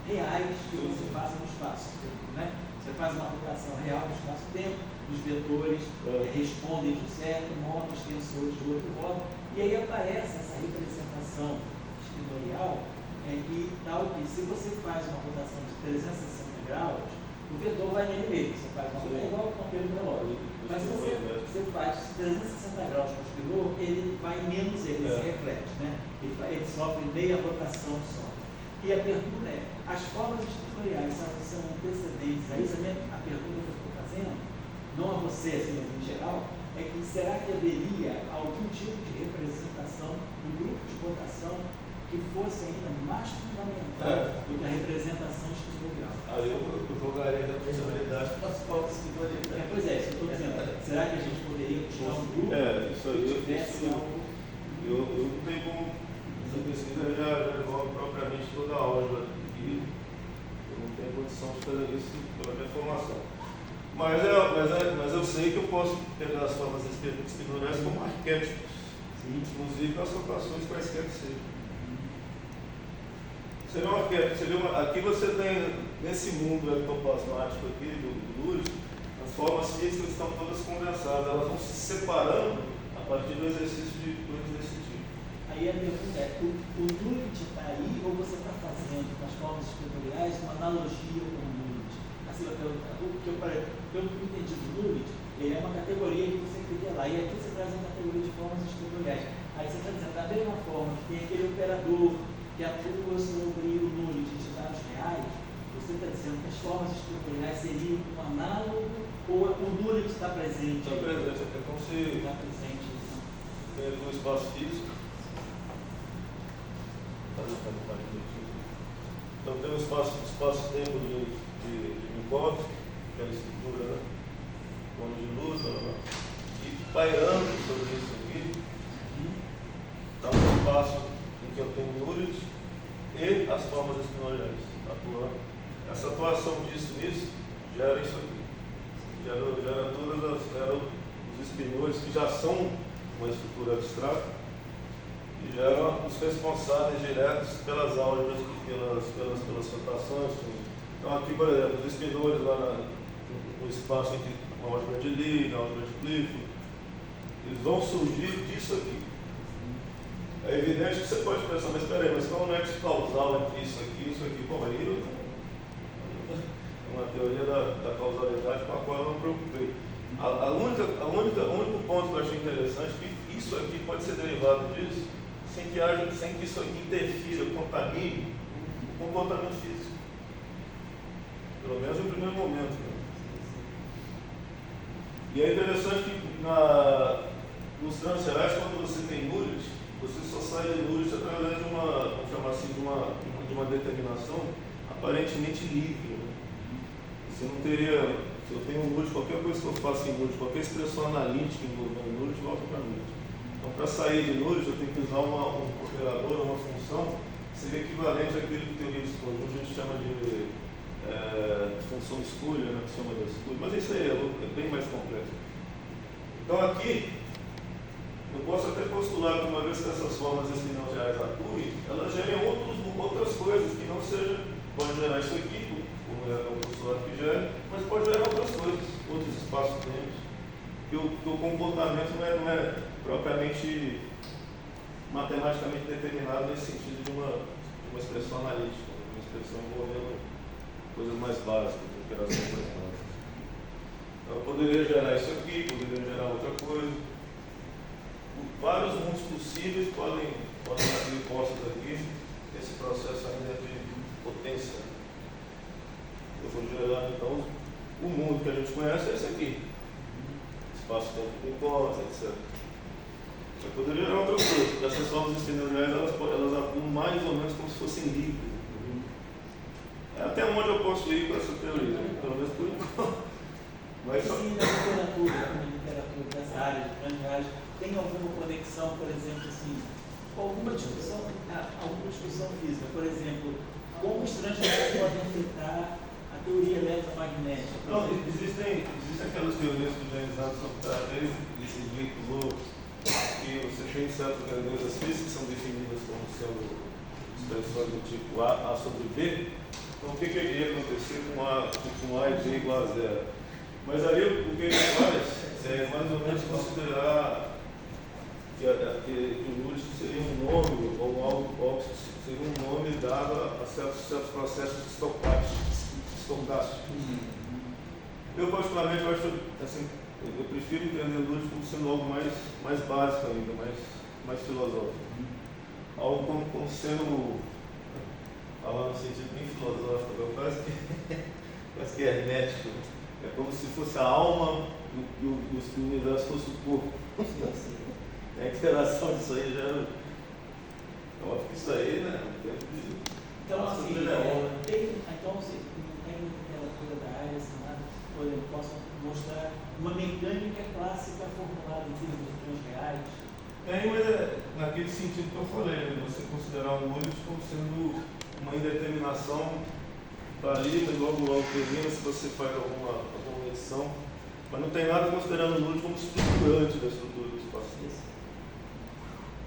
reais que você faz no espaço-tempo, né? Você faz uma rotação real no espaço-tempo, os vetores respondem de um certo modo, os tensores de outro modo, e aí aparece essa representação escritorial que tal que se você faz uma rotação de 360 graus, o vetor vai nele mesmo, você faz uma rotação igual ao ponteiro do relógio. Mas se você faz 360 graus com o escritor, ele vai menos, ele se reflete, né? Ele sofre meia rotação só. E a pergunta é, as formas escritoriais são antecedentes a isso? A pergunta que eu estou fazendo, não a você, assim, mas em geral, é que será que haveria algum tipo de representação do grupo de rotação que fosse ainda mais fundamental do que a representação escritorial? Aí eu jogaria da possibilidade para as formas escritoriais. Pois é, isso que eu estou dizendo. Será que a gente poderia puxar um grupo isso aí, que tivesse algo? Eu não tenho como. Essa pesquisa já envolve propriamente toda a álgebra e eu não tenho condição de fazer isso pela minha formação. Mas eu sei que eu posso pegar as formas escritoriais como arquétipos, inclusive nas rotações quaisquer que sejam. Seria um arquétipo, aqui você tem, nesse mundo ectoplasmático aqui do Lurid, as formas físicas estão todas condensadas, elas vão se separando a partir do exercício de coisas desse tipo. Aí a pergunta é, o Lurid está aí ou você está fazendo com as formas escritoriais uma analogia com o Lurid? Assim, pelo que eu entendi do Lurid, ele é uma categoria que você cria lá, e aqui você traz uma categoria de formas escritoriais. Aí você está dizendo, da mesma forma que tem aquele operador que atua sobre o Lurid de dados reais, você está dizendo que as formas escritoriais seriam um análogo ou o Lurid está presente? Está presente, é como se está presente no espaço físico. Então tem um espaço-tempo de encontro, aquela estrutura, né? Ponto de luz, e pairando sobre isso aqui, está um espaço em que eu tenho o Lurid e as formas escritoriais atuando. Essa atuação nisso gera isso aqui. Gera os espinhores que já são uma estrutura abstrata e geram os responsáveis diretos pelas álgebras, pelas rotações. Então aqui, por exemplo, os espinhores lá no espaço entre a álgebra de Lie e a álgebra de Clifford, eles vão surgir disso aqui. É evidente que você pode pensar, mas espera aí, mas qual é o nexo causal entre isso aqui e isso aqui? Bom, aí é uma teoria da causalidade com a qual eu não me preocupei. O único ponto que eu achei interessante é que isso aqui pode ser derivado disso sem que isso aqui interfira, contamine o comportamento físico. Pelo menos no primeiro momento. Né? E é interessante que nos transgerais, quando você tem Lurid, você só sai de Lurid através de uma, vamos chamar assim, de uma determinação aparentemente livre. Né? Você não teria, se eu tenho um Lurid, qualquer coisa que eu faça em Lurid, qualquer expressão analítica envolvendo Lurid, volta para Lurid. Então, para sair de Lurid, eu tenho que usar um operador, uma função, que seria equivalente àquilo que teoria de conjunto a gente chama de função escolha, né, que chama de escolha, mas isso aí é bem mais complexo. Então, aqui, eu posso até postular que uma vez que essas formas exponenciais atuem, elas gerem outras coisas que não sejam, pode gerar isso aqui, como é o postulado que gera, mas pode gerar outras coisas, outros espaços-tempos, que o comportamento não é propriamente matematicamente determinado nesse sentido de uma expressão analítica, uma expressão envolvendo coisas mais básicas, operações mais básicas. Então, eu poderia gerar isso aqui, poderia gerar outra coisa. Vários mundos possíveis podem ser postos aqui. Esse processo ainda é de potência. Eu vou gerar, então, o mundo que a gente conhece é esse aqui. Espaço-tempo de encontro, etc. Eu poderia dar outra coisa. Essas formas espinoriais, elas atuam mais ou menos como se fossem livres. É até onde eu posso ir com essa teoria, pelo menos por enquanto. Mas só... Sim, na literatura dessa área de franjagem, tem alguma conexão, por exemplo, assim, com alguma discussão física? Por exemplo, como os transversais podem afetar a teoria eletromagnética? Não, existem aquelas teorias que o James Anderson ele vinculou, que você tem certas grandezas físicas que são definidas como sendo expressões do tipo A sobre B. Então, o que iria acontecer com A e B igual a zero? Mas aí o que ele faz é mais ou menos considerar que o Lúdico seria um nome, ou algo seria um nome dado a certos processos estocásticos. Eu, particularmente, acho, assim, eu prefiro entender o Lúdico como sendo algo mais básico ainda, mais filosófico. Algo como sendo, falando no sentido bem filosófico, quase que hermético. É como se fosse a alma e o universo fosse o corpo. A interação disso aí já é óbvio que isso aí, né? Então, assim, então, tem literatura da área, assim, por exemplo, posso mostrar uma mecânica clássica formulada em termos de transreais? Tem, mas é naquele sentido que eu falei, né? Você considerar um número como sendo uma indeterminação está ali, mas logo termina se você faz alguma edição. Mas não tem nada considerando o número como estruturante da estrutura do espaço.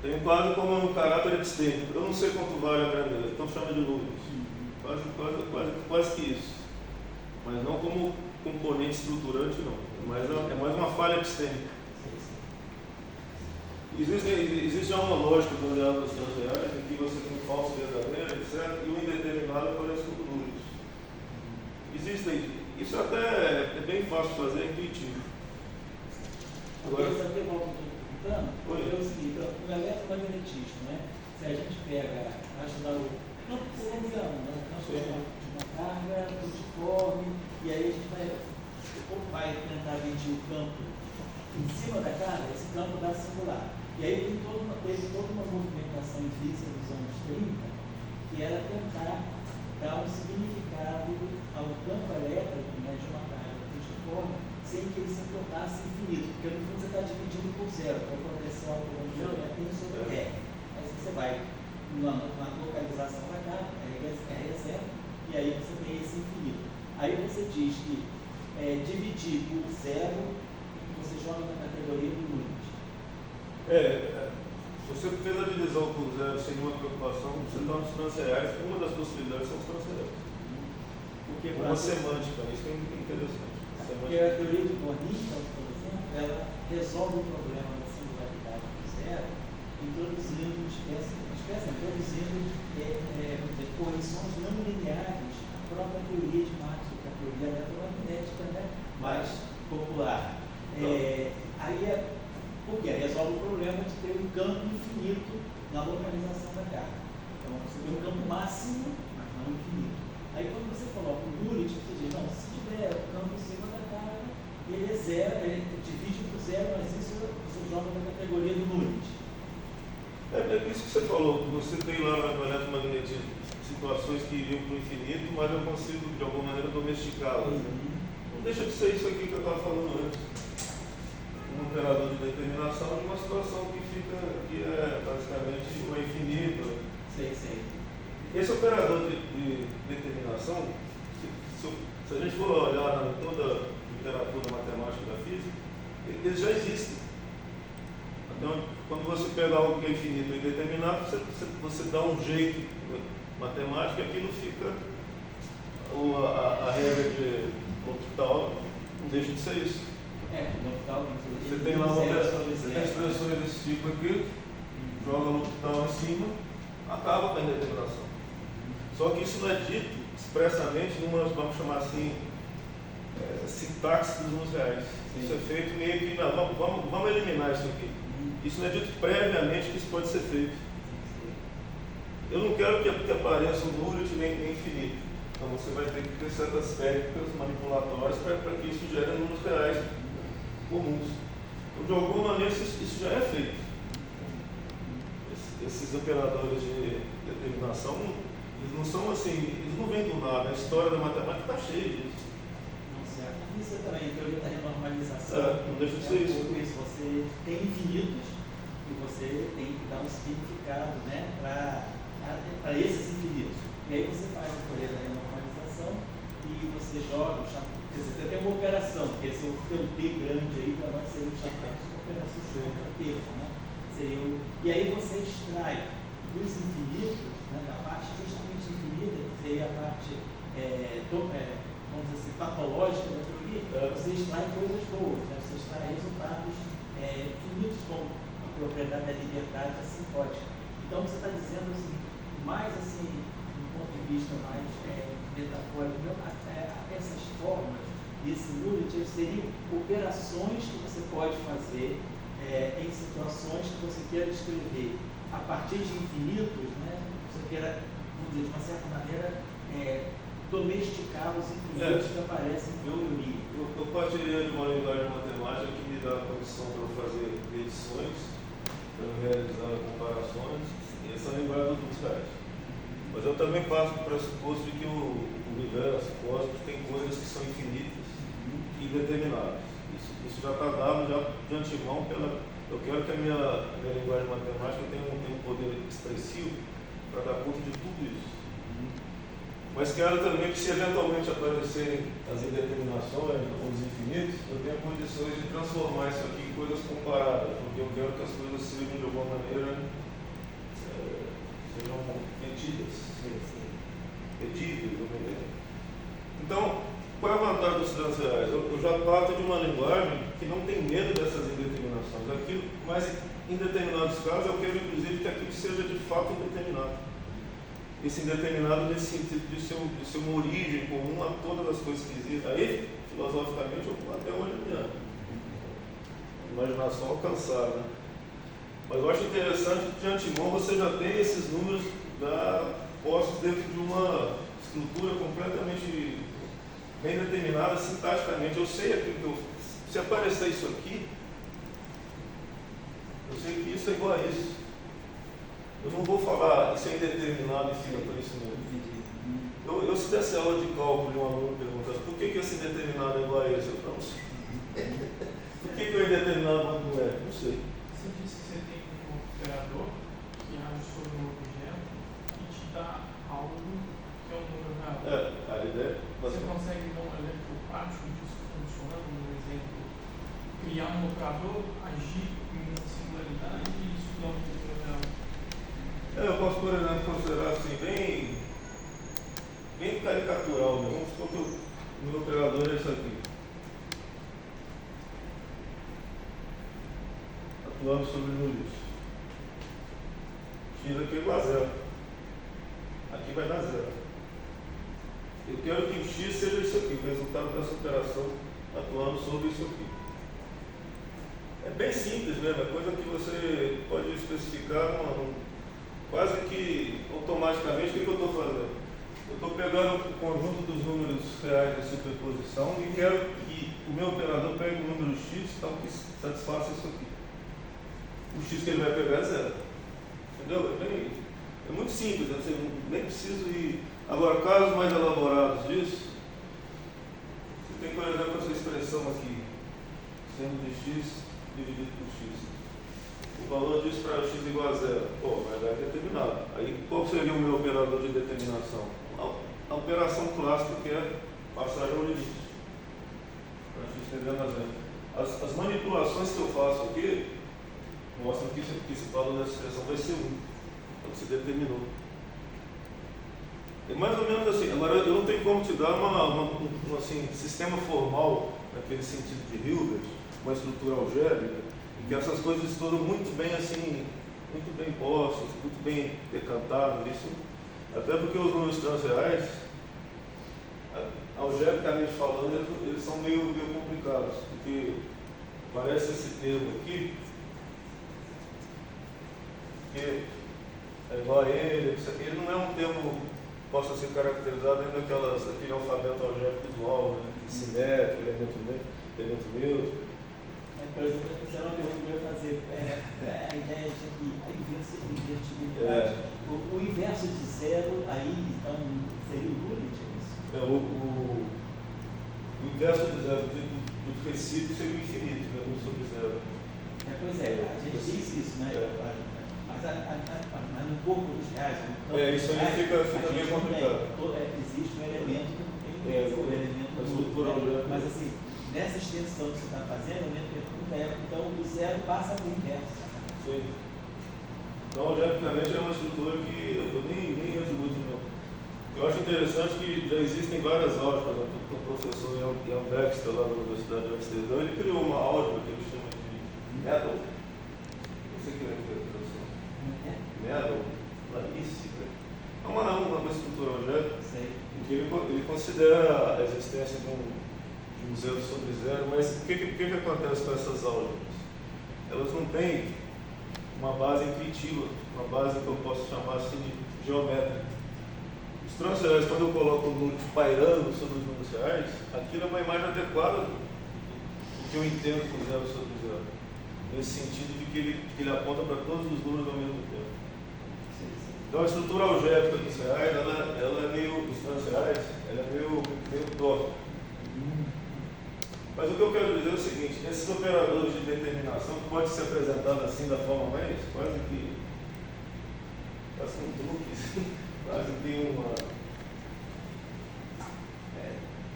Tem quase como um caráter epistêmico. Eu não sei quanto vale a grandeza, então chama de números. Quase que isso. Mas não como componente estruturante, não. É mais uma falha epistêmica. Existe uma lógica do olhar dos transreais em que você tem falso verdadeiro, etc. E o indeterminado aparece como números. Isso até é bem fácil de fazer, é intuitivo. Agora, isso aqui eu volto perguntando, porque é o seguinte, o eletromagnetismo, né? Se a gente pega, acho que o campo coulombiano, né? O campo de uma carga multiforme, e aí a gente vai tentar medir o campo em cima da carga, esse campo dá singular. E aí teve toda uma movimentação em física dos anos 30, que era tentar dar um significado ao campo elétrico, né, de uma carga multiforme, sem que ele se tornasse infinito, porque no fundo você está dividindo por zero, para o potencial colombiano é N sobre R. Aí você vai na localização da carga, R é zero, e aí você tem esse infinito. Aí você diz que dividir por zero, você joga na categoria do limite. Se você fez a divisão por zero sem nenhuma preocupação, você está nos transreais, uma das possibilidades são os transreais. Porque com a semântica, isso é interessante. Porque a teoria de Bohr-Newton, por exemplo, ela resolve o problema da singularidade do zero, introduzindo correções não lineares à própria teoria de Maxwell, que é a teoria eletromagnética, né, mais popular. Por quê? Resolve o problema de ter um campo infinito na localização da carga. Então, você tem um campo máximo, mas não infinito. Aí, quando você coloca o Nullit, você diz, não, se tiver o campo em cima da carga, ele é zero, ele divide por zero, mas isso você joga na categoria do Nullit. É isso que você falou, você tem lá no eletromagnetismo situações que iriam para o infinito, mas eu consigo, de alguma maneira, domesticá-las. Não deixa de ser isso aqui que eu estava falando antes. Um operador de determinação de uma situação que é basicamente uma infinita. Sei. Esse operador de determinação, se a gente for olhar em toda a literatura matemática da física, eles já existem. Então, quando você pega algo que é infinito e indeterminado, você dá um jeito matemático, aquilo fica a regra de L'Hopital não deixa de ser isso. Você tem lá expressões desse tipo aqui, joga L'Hopital em cima, acaba com a indeterminação. Só que isso não é dito expressamente numa, vamos chamar assim, sintaxe dos números reais. Isso é feito meio que, não, vamos eliminar isso aqui. Isso não é dito previamente que isso pode ser feito. Eu não quero que apareça um número nem infinito. Então você vai ter que ter certas técnicas manipulatórias para que isso gere números reais comuns. Então, de alguma maneira isso já é feito. esses operadores de determinação, eles não são assim, eles não vêm do nada. A história da matemática está cheia disso. Não, certo. Isso também, a teoria da renormalização. Não deixa de ser isso. Você tem infinitos e você tem que dar um significado, né, para esses infinitos. E aí você faz a teoria da renormalização e você joga o chapéu. Quer dizer, você tem uma operação, que esse é o T grande aí, para nós seria o chapéu. Operação contra termo, né? E aí você extrai dos infinitos, né, da parte justamente infinita, que seria a parte, vamos dizer assim, patológica da teoria, você extrai coisas boas, né? Você extrai resultados infinitos, como a propriedade da liberdade assimptótica. Então você está dizendo assim, mais assim, do ponto de vista mais metafórico, essas formas desse Nullit seriam operações que você pode fazer em situações que você queira escrever a partir de infinitos, né? Você queira, vamos dizer, de uma certa maneira, domesticar os infinitos que aparecem em teoria. Eu partiria de uma linguagem matemática que me dá a condição para eu fazer medições, para eu realizar comparações, e essa é a linguagem dos reais. Mas eu também parto do pressuposto de que o universo, o cosmos, tem coisas que são infinitas e indeterminadas. Isso já está dado já de antemão eu quero que a minha linguagem matemática tenha um poder expressivo para dar conta de tudo isso. Mas quero também que, se eventualmente aparecerem as indeterminações ou os infinitos, eu tenha condições de transformar isso aqui em coisas comparadas, porque eu quero que as coisas sejam de alguma maneira sejam medidas, medíveis, Então, qual é a vantagem dos transreais? Eu já parto de uma linguagem que não tem medo dessas indeterminações. Aquilo, mas em determinados casos, eu quero inclusive que aquilo seja de fato indeterminado. Esse indeterminado nesse sentido de ser uma origem comum a todas as coisas que existem. Aí, filosoficamente, eu até hoje a imaginação alcançada. Mas eu acho interessante que de antemão você já tem esses números postos dentro de uma estrutura completamente bem determinada sintaticamente. Eu sei aquilo que se aparecer isso aqui, eu sei que isso é igual a isso. Eu não vou falar isso é indeterminado em cima por isso mesmo. Eu se desse aula de cálculo e um aluno perguntasse por que esse indeterminado é igual a esse, eu não sei. Por que o indeterminado não é? Não sei. Você disse que você tem um operador que age sobre um objeto e te dá algo que é um número real. A ideia. Você consegue dar um exemplo prático disso funcionando, um exemplo, criar um operador, agir em singularidade e isso dá um número real? Eu posso, por exemplo, considerar assim, bem caricatural, né? Vamos supor que o meu operador é isso aqui. Atuando sobre o lixo. X aqui é igual a zero. Aqui vai dar zero. Eu quero que o X seja isso aqui, o resultado dessa operação atuando sobre isso aqui. É bem simples mesmo, é coisa que você pode especificar quase que automaticamente. O que eu estou fazendo? Eu estou pegando o conjunto dos números reais de superposição e quero que o meu operador pegue o número x, então que satisfaça isso aqui. O x que ele vai pegar é zero. Entendeu? É muito simples, assim, nem preciso ir. Agora, casos mais elaborados disso, você tem, por exemplo, essa expressão aqui, sendo de x dividido por x. O valor disso para x igual a zero. Mas é determinado. Aí, qual seria o meu operador de determinação? A operação clássica, que é passagem ao limite. Para x tendendo a zero. As manipulações que eu faço aqui mostram que esse valor dessa expressão vai ser 1. Então, se determinou. É mais ou menos assim. Agora, eu não tenho como te dar um sistema formal, naquele sentido de Hilbert, uma estrutura algébrica, em que essas coisas estão muito bem assim, muito bem postas, muito bem decantadas. Isso, até porque os números transreais, algebricamente falando, eles são meio complicados, porque parece esse termo aqui, que é igual a ele, isso aqui, ele não é um termo que possa ser caracterizado dentro daquele alfabeto algébrico usual, né? Simétrico, elemento neutro. Por exemplo, essa é uma pergunta que eu ia fazer. A ideia de que a invertibilidade, o inverso de zero, aí então seria o Lully, isso? O inverso de zero do princípio seria o infinito, né? 1 sobre zero. Pois é, a gente diz isso, né? Mas no corpo dos reais, isso aí fica meio complicado. Existe um elemento que não tem o elemento do. Mas assim, nessa extensão que você está fazendo, a minha pergunta é, então o zero passa para o inverso. Sim. Então, algebricamente, é uma estrutura que eu nem entro muito, não. Eu acho interessante que já existem várias álgebras. O professor Jan Baxter, lá da Universidade de Amsterdã, ele criou uma álgebra que ele chama de Medal. Não sei o que é a tradução. Medal, planície. É uma estrutura algébrica em que ele considera a existência de um zero sobre zero, mas o que acontece com essas álgebras? Elas não têm uma base intuitiva, uma base que eu posso chamar assim de geométrica. Os transreais, quando eu coloco o número pairando sobre os números reais, aquilo é uma imagem adequada do que eu entendo por zero sobre zero. Nesse sentido de que ele aponta para todos os números ao mesmo tempo. Então a estrutura algébrica dos reais, ela é meio, dos transreais, ela é meio torta. Mas o que eu quero dizer é o seguinte, esses operadores de determinação que pode ser apresentado assim da forma mais, quase que um truque, assim, quase que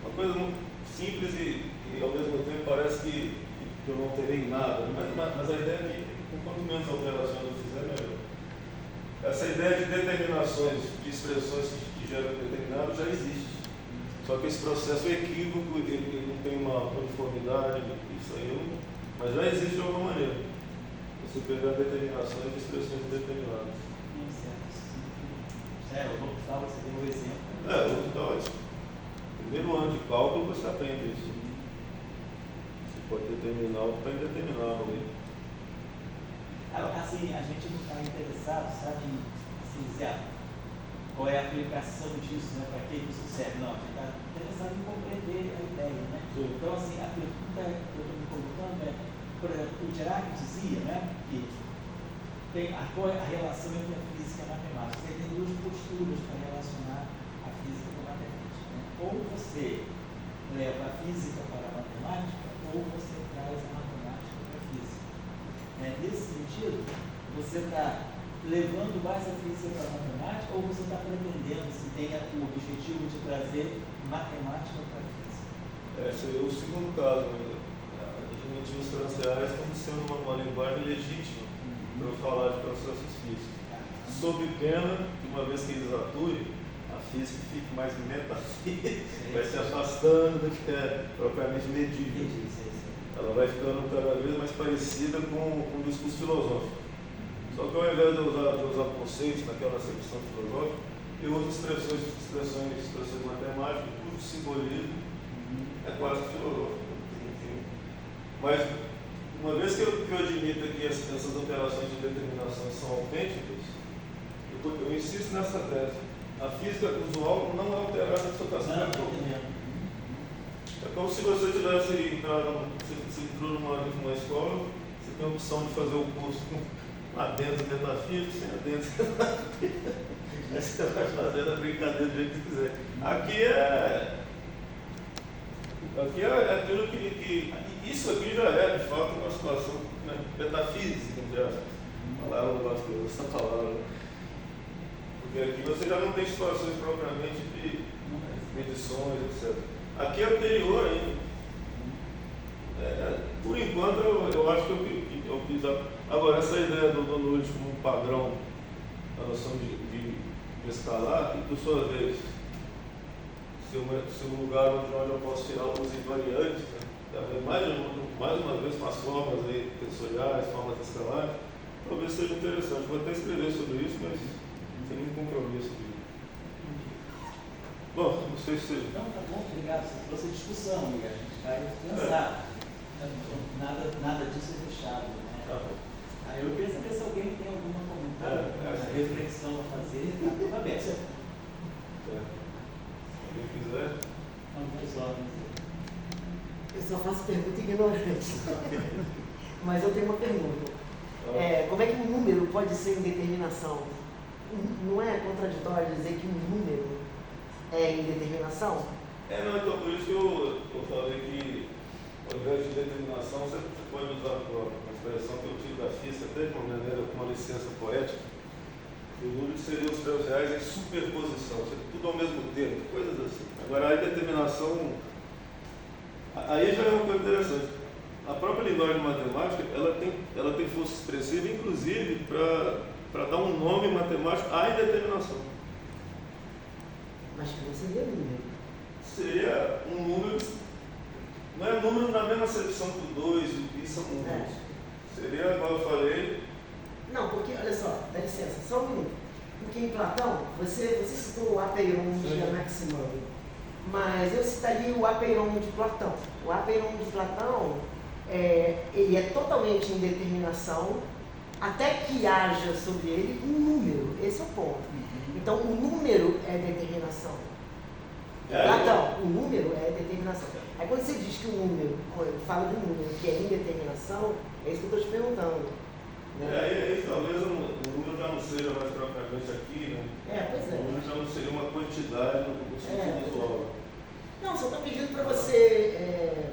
uma coisa muito simples e ao mesmo tempo parece que eu não terei nada, mas a ideia é que quanto menos alterações eu fizer, melhor. Essa ideia de determinações, de expressões que geram determinado já existe. Só que esse processo é equívoco, ele não tem uma uniformidade, isso aí mas já existe de alguma maneira. Você pegar determinações de expressões determinadas. O L'Hopital, você deu um exemplo. O L'Hopital é isso. Primeiro ano de cálculo você aprende isso. Você pode determinar o que está indeterminado ali. Assim, a gente não está interessado, sabe, em dizer qual é a aplicação disso, né? Para que isso serve? Não, a gente está interessado em compreender a ideia, né? Sim. Então, assim, a pergunta que eu estou me colocando é, por exemplo, o Dirac dizia, né, que tem a relação entre a física e a matemática. Você tem duas posturas para relacionar a física com a matemática, né? Ou você leva a física para a matemática, ou você traz a matemática para a física. Nesse sentido, você está levando mais a física para a matemática ou você está pretendendo, se tem o objetivo de trazer matemática para a física? Seria o segundo caso, admitir os transreais como sendo uma linguagem legítima para eu falar de processos físicos. Sob pena que, uma vez que eles atuem, a física fique mais metafísica, vai se afastando do que é propriamente medível. Ela vai ficando cada vez mais parecida com o discurso filosófico. Só que ao invés de usar conceitos naquela acepção filosófica, eu uso expressões matemáticas cujo simbolismo é quase filosófico. Mas, uma vez que eu admito que essas operações de determinação são autênticas, eu insisto nessa tese. A física usual não é alterada na dissertação. É como se você tivesse entrado, você entrou numa escola, você tem a opção de fazer o curso lá dentro de metafísica, sem adentro de metafísica. Aí você vai fazendo a brincadeira do jeito que quiser. Aqui é aquilo que isso aqui já é, de fato, uma situação metafísica, entre aspas. Falaram um negócio de essa palavra. Porque aqui você já não tem situações propriamente de medições, etc. Aqui é anterior ainda. Por enquanto, eu acho que eu fiz agora, essa ideia do Nunes como um padrão, a noção de escalar, e por sua vez, se o lugar onde eu posso tirar alguns invariantes, mais uma vez com as formas aí, tensoriais, formas escalares, talvez seja interessante. Vou até escrever sobre isso, mas sem nenhum compromisso. Bom, não sei se seja. Não, tá bom, obrigado. Você trouxe a discussão e a gente vai pensar. Nada disso é fechado. Né? Tá bom. Eu queria saber se alguém tem alguma comentário, reflexão a fazer. Está aberto. Quem quiser. Algumas ordens. Eu só faço pergunta ignorante. Mas eu tenho uma pergunta. Como é que um número pode ser indeterminação? Não é contraditório dizer que um número é indeterminação? Não, então por isso que eu falei que ao invés de determinação, você pode usar uma expressão que eu tive da física, até de uma maneira, com uma licença poética. O número seria os R$3 em superposição, tudo ao mesmo tempo, coisas assim. Agora, a determinação, aí já é uma coisa interessante. A própria linguagem matemática, ela tem força expressiva, inclusive, para dar um nome matemático à indeterminação. Mas que não seria número. Seria um número, não é número na mesma acepção que o 2 e o pi são números. Seria, como eu falei... Não, porque, olha só, dá licença, só um minuto. Porque em Platão, você citou o apeiron de Anaximandro, mas eu citaria o apeiron de Platão. O apeiron de Platão, ele é totalmente indeterminação, até que haja sobre ele um número. Esse é o ponto. Então, o número é determinação. Platão, o número é determinação. Aí quando você diz que o número, fala de um número que é indeterminação, é isso que eu estou te perguntando. Aí talvez o número já não seja mais propriamente aqui, né? Pois é. O número já não seria uma quantidade no sentido visual. Não, só estou pedindo para você.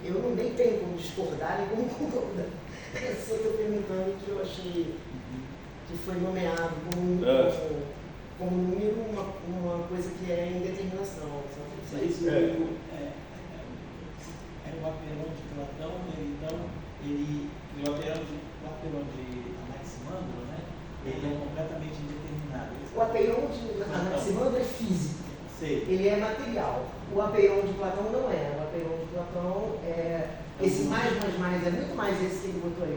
Eu nem tenho como discordar nem como concordar. Eu só estou perguntando que eu achei que foi nomeado como número uma coisa que é indeterminação. Isso é o apeiron de Platão, o apeiron de Anaximandro, né? Ele é completamente indeterminado. O apeiron de Anaximandro é físico. Sei. Ele é material. O apeiron de Platão não é. O apeiron de Platão esse mais é muito mais esse que ele botou aí.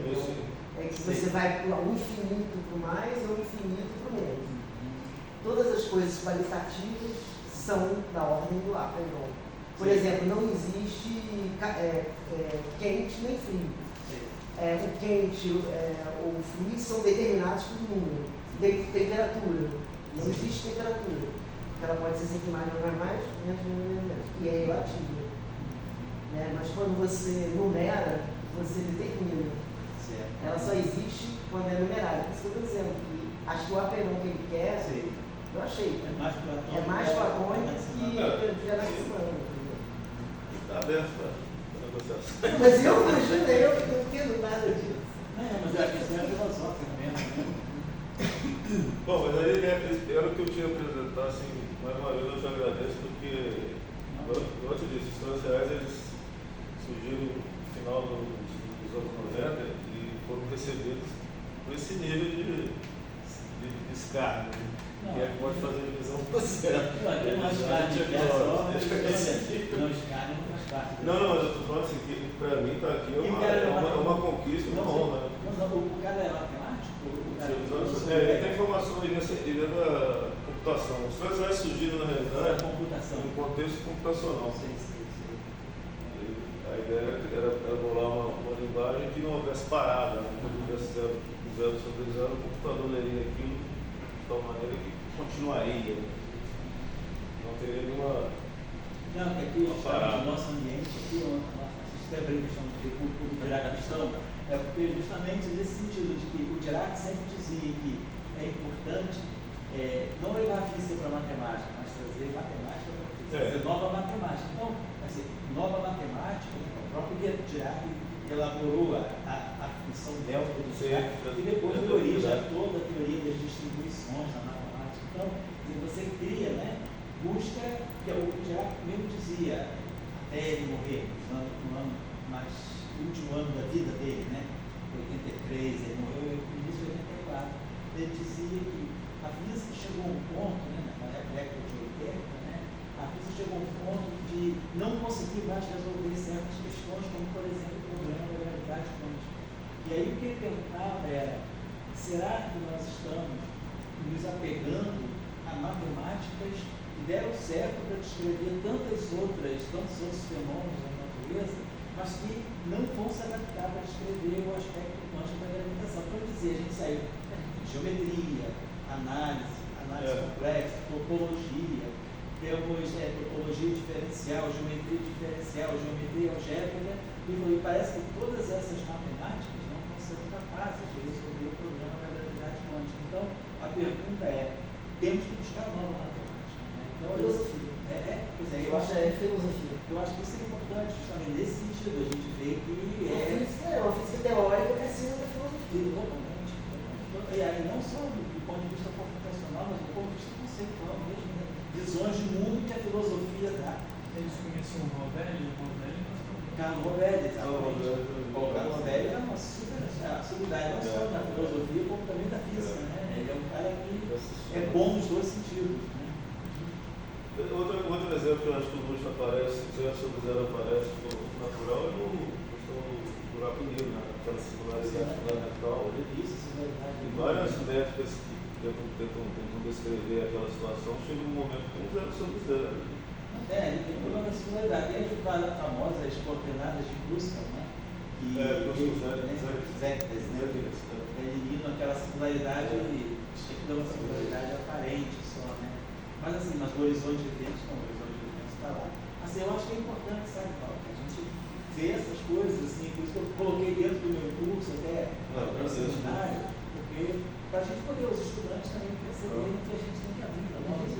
É que você vai para o infinito para o mais ou o infinito para o menos. Todas as coisas qualitativas são da ordem do apeiron. Por exemplo, não existe quente nem frio. O quente, o frio são determinados por número. Temperatura. Não existe temperatura. Ela pode ser sempre mais, menos. E é relativa. Mas quando você numera, você determina. Ela só existe quando é numerada. Por isso que eu estou dizendo que acho que o apeiron que ele quer, eu achei. É mais platônico que Anaximandro. Está aberto para negociação. Mas eu não entendo nada disso. Mas a questão é filosófica mesmo. Bom, mas aí era o que eu tinha apresentar, assim, mais uma vez eu te agradeço, porque, como eu te disse, os R$3 eles surgiram no final dos anos 90 e foram recebidos com esse nível de escárnio, que é que pode fazer a divisão certa. Não, mas eu estou falando assim, que para mim está aqui uma conquista, uma honra. O cara é matemático? Ele tem informação aí dentro da computação. Os R$3 surgiram, na realidade, no contexto computacional. A ideia era bolar uma linguagem que não houvesse parada, quando houvesse zero sobre zero, o computador leria aquilo de tal maneira que continuaria. Não teria nenhuma. Não, é que o nosso ambiente aqui, o sistema de questão de o Dirac questão, é porque justamente nesse sentido de que o Dirac sempre dizia que é importante não levar a física para a matemática, mas trazer matemática para a física, trazer nova matemática. Então, assim, nova matemática, o próprio Dirac elaborou a função delta do Dirac, e depois deu origem a toda a teoria das distribuições na matemática. Então, você cria, busca, que é o que Dirac mesmo dizia, até ele morrer, no último ano da vida dele, 83, ele morreu no início de 84, ele dizia que a física chegou a um ponto, na década de 80, a física chegou a um ponto de não conseguir mais resolver certas questões, como por exemplo o problema da gravidade quântica. E aí o que ele perguntava era, será que nós estamos nos apegando a matemáticas que deram certo para descrever tantos outros fenômenos da natureza, mas que não vão se adaptar para descrever o aspecto quântico da gravitação. Para dizer, a gente saiu de geometria, análise complexa, topologia, temos topologia diferencial, geometria algébrica, e parece que todas essas matemáticas não vão ser capazes de resolver o problema da gravidade quântica. Então, a pergunta é, temos que buscar nova matemática. Né? Então, Filosofia. Filosofia. Eu acho que isso é importante, justamente nesse sentido, a gente vê que Uma física teórica precisa da filosofia. Exatamente. E aí, não só do ponto de vista computacional, mas do ponto de vista conceitual mesmo, né? Visões de mundo que a filosofia dá. Eles conheciam o Rovelli, Carlo Rovelli, exatamente. O Carlo Rovelli é uma sumidade não só da filosofia, como também da física, né? Ele é um cara que é bom nos dois sentidos, né? Outro exemplo que eu acho que o Luiz aparece, sobre zero aparece natural, é no buraco negro, né? Aquela singularidade fundamental. E várias métricas que tentam descrever aquela situação, chega um momento que tem zero sobre zero. Ele tem um problema da singularidade. Tem a famosa as coordenadas de Kruskal, né? Que eliminam aquela singularidade e dão uma singularidade aparente só, né? Mas assim, mas o horizonte de eventos não, o horizonte de eventos está lá. Assim, eu acho que é importante, sabe, Paulo, que a gente vê essas coisas, assim, por isso que eu coloquei dentro do meu curso até no seminário, porque para a gente poder, os estudantes também perceberem que a gente tem que abrir a nossa,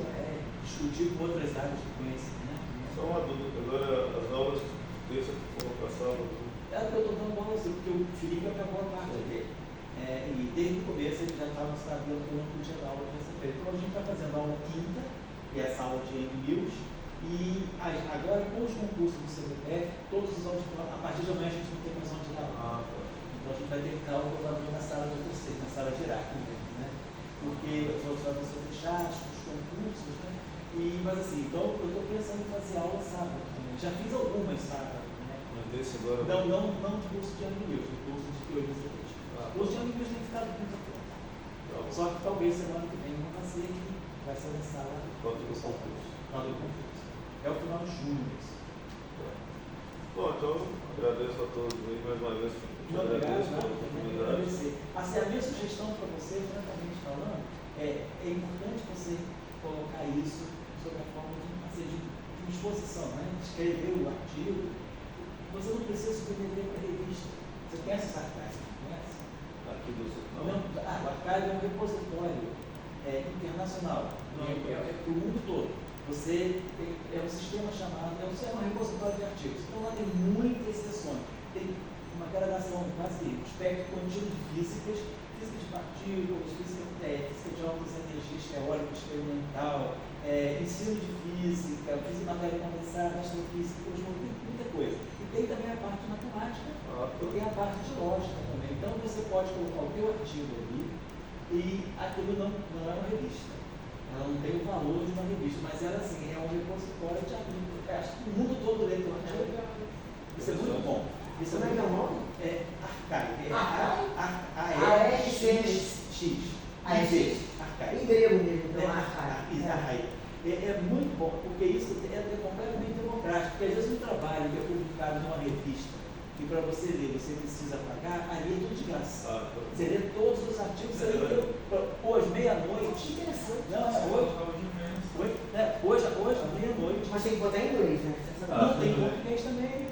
discutir com outras áreas de conhecimento. Né? Só uma dúvida, agora as aulas terça que foram passadas. É o que eu estou dando aula assim, porque o Felipe acabou a parte dele. E desde o começo ele já estava sabendo que eu não podia dar aula terça-feira. Então a gente está fazendo a aula quinta, que é essa aula de N-News, e agora com os concursos do CBPF, todos os auditórios, a partir de amanhã a gente não tem mais onde dar aula. Então a gente vai ter que dar aula na sala de vocês, na sala de hierárquica mesmo, né? Porque os auditórios vão ser fechados, os concursos, né? Mas assim, então eu estou pensando em fazer aula sábado também. Já fiz algumas sábado, né? Mas desse agora. Não de curso de N-News, de curso de teoria. Os de amigos têm ficado muito pronto. Só que talvez semana que vem vão fazer que vai ser na sala quando o concurso. É o final de junho. Bom, então agradeço a todos aí mais uma vez. Obrigado pela oportunidade. Assim, a minha sugestão para você, francamente falando, é importante você colocar isso sob a forma de exposição, né? Escrever o artigo. Você não precisa submeter para a revista. Você conhece essa carta? Aqui do o archive é um repositório internacional, para o mundo todo. Você é um sistema chamado, é um repositório de artigos. Então lá tem muitas seções. Tem uma gradação quase espectro contínuo de físicas, física de partículas, física de altas energias teórica, experimental, ensino de física, física de matéria condensada, astrofísica, tem muita coisa. E tem também a parte matemática e tem a parte de lógica também. Então você pode colocar o teu artigo ali e aquilo não é uma revista. Ela não tem o valor de uma revista, mas ela assim, é um repositório de artigos. Acho que o mundo todo lê teu artigo. Isso é muito bom. Isso como é que é o nome? Archive. A-R-C-X. Archive. Em grego mesmo, então, Archive. É muito bom, porque isso é completamente democrático. Porque às vezes um trabalho que é publicado numa revista, e para você ler, você precisa pagar, ali é tudo de graça. Você lê todos os artigos, você lê hoje, meia-noite. Que interessante. Não, hoje, meia-noite. Mas tem que botar em inglês, né? Não, tem português também.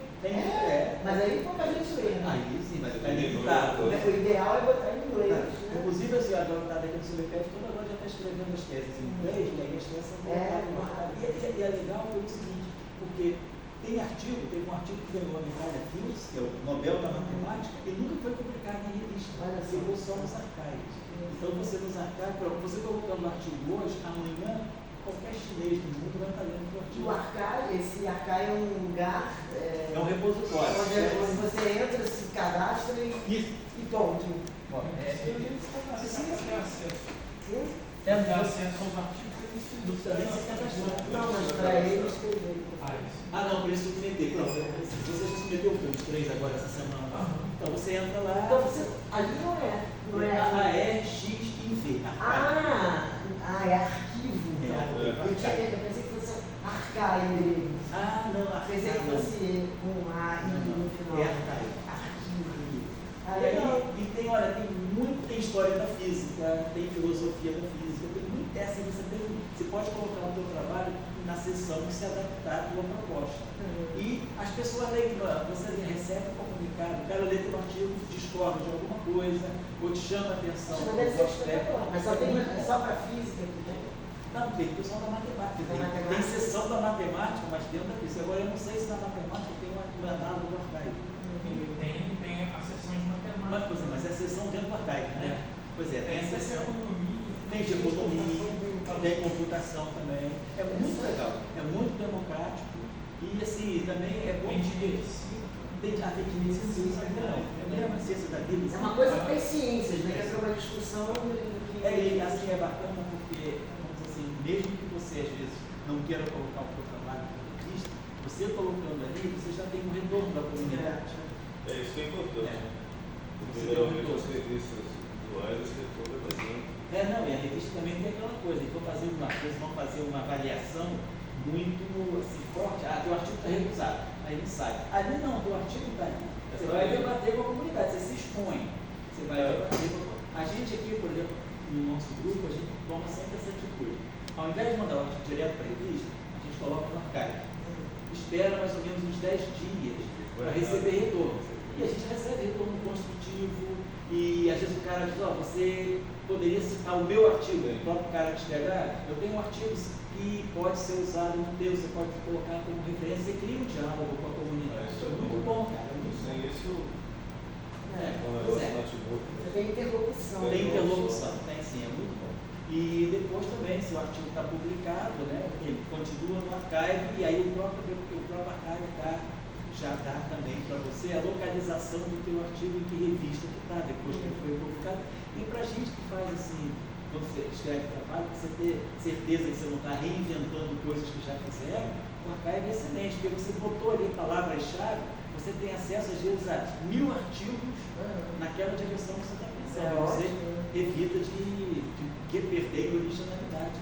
Mas aí pouca gente lê, né? Aí sim, mas é limitado. O ideal é botar em inglês. Né? Inclusive, assim, a dona aqui do CBPF toda hora já está escrevendo as teses em inglês, e aí as teses são colocadas. E é legal pelo seguinte, porque tem artigo, teve um artigo que ganhou a medalha Fields, que é o Nobel da Matemática, e nunca foi publicado em revista, ficou só nos arquivos. Então você nos arquivos, você colocando o artigo hoje, amanhã, qualquer chinês do mundo vai estar lendo o artigo. O archive, esse archive é um lugar. É um repositório. Onde você entra, se cadastra e pronto. Tem acesso aos artigos. Não, mas para ele escrever. Não, por isso que eu submetei. Pronto, você já submeteu os 3 agora essa semana. Então você entra lá. Então você. Ali não é. ARXIV. É arquivo. Eu pensei que fosse archive. Não, pensei que fosse com A e no final. Arquivo. E tem, olha, tem história da física, tem filosofia da física, tem muito essa, você pode colocar o seu trabalho na sessão e se adaptar à tua proposta. E as pessoas leem, você recebe um comunicado, o cara lê teu artigo, discorda de alguma coisa, ou te chama a atenção. Mas só para física que tem? Não, tem pessoal da matemática. Tem sessão da matemática, mas dentro da física. Agora eu não sei se na matemática tem um análogo do arcaico. Tem a sessão de matemática. Mas é a sessão dentro do arcaico, né? Pois é, tem a sessão. Tem de economia, tem computação também. É muito legal, é muito democrático. E assim, também é bom. Tem de medicina. Tem de medicina, não. É mesmo a ciência da vida. É uma coisa que tem ciências, né? É uma discussão. E assim é bacana porque, vamos dizer assim, mesmo que você às vezes não queira colocar o seu trabalho como Cristo, você colocando ali, você já tem um retorno da comunidade. É isso que é importante. Porque Você geralmente tem as revistas atuais, o escritor é presente. Não, e a revista também tem aquela coisa, vão fazer uma avaliação muito assim, forte. Teu artigo está recusado, aí ele sai. Ali não, teu artigo está aí. Você vai debater com a comunidade, você se expõe. Você vai debater com a gente aqui, por exemplo, no nosso grupo, a gente toma sempre essa atitude. Ao invés de mandar o artigo direto para a revista, a gente coloca no arcaico. Espera mais ou menos uns 10 dias para receber retorno. E a gente recebe retorno construtivo. E às vezes o cara diz, você poderia citar o meu artigo, o próprio cara te escreve, eu tenho um artigo que pode ser usado no teu, você pode colocar como referência, você cria um diálogo com a comunidade. Isso é muito bom, cara. Sem isso, Pois é. Você tem interlocução. Tem interlocução, tem sim, é muito bom. E depois também, se o artigo está publicado, né, ele continua no archive, e aí o próprio archive já dá também para você a localização do teu artigo em que revista que está, depois que ele foi publicado. E para a gente que faz assim, quando você escreve trabalho, você ter certeza que você não está reinventando coisas que já fizeram, o archive é excelente, porque você botou ali palavras-chave, você tem acesso às vezes a 1000 artigos naquela direção que você está pensando. Você evita de perder a originalidade.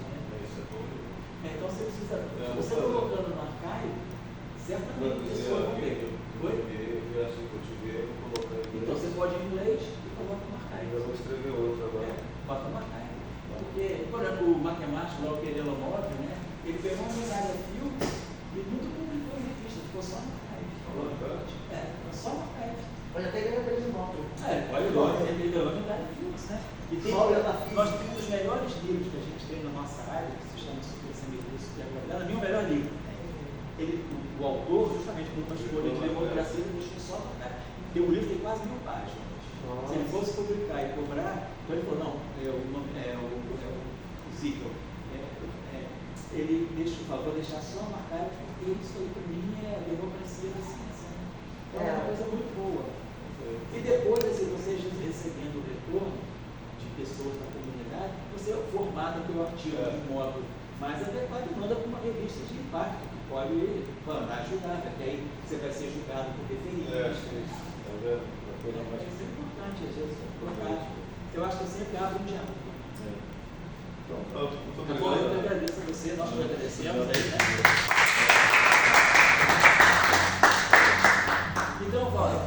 Né? Então você precisa, você colocando no archive, certamente a pessoa vai ver. Então você pode ir em inglês e coloca no archive. Eu vou escrever outro agora. Bota no archive. Porque, por exemplo, o matemático lá, o Pereira Móvel, né? Ele pegou uma medalha filme e nunca publicou em revista, ficou só no archive. Só no archive. Pode até ganhar prêmio Nobel. Pode lógico, ele ganhou a medalha filmes, né? E tem, nós temos os melhores livros que a gente tem na nossa área, que se chama Super Semelhança, Super Agradada, o melhor livro. O autor, justamente por uma escolha de democracia, ele deixou só no archive. O livro tem quase 1000 páginas. Se ele fosse publicar e cobrar, então ele falou, não, o Zickel, ele falou, vou deixar só marcado porque isso aí para mim é a democracia da ciência. Né? Então é uma coisa muito boa. E depois, assim, você recebendo o retorno de pessoas da comunidade, você formata o teu artigo de um modo mais adequado e manda para uma revista de impacto, que pode ajudar, porque aí você vai ser julgado por referência. Isso é importante, às vezes, é prático. Eu acho que eu sempre abro um diálogo. Muito Bom, eu obrigado. que agradeço a você, nós que agradecemos aí, né? Então, Paulo,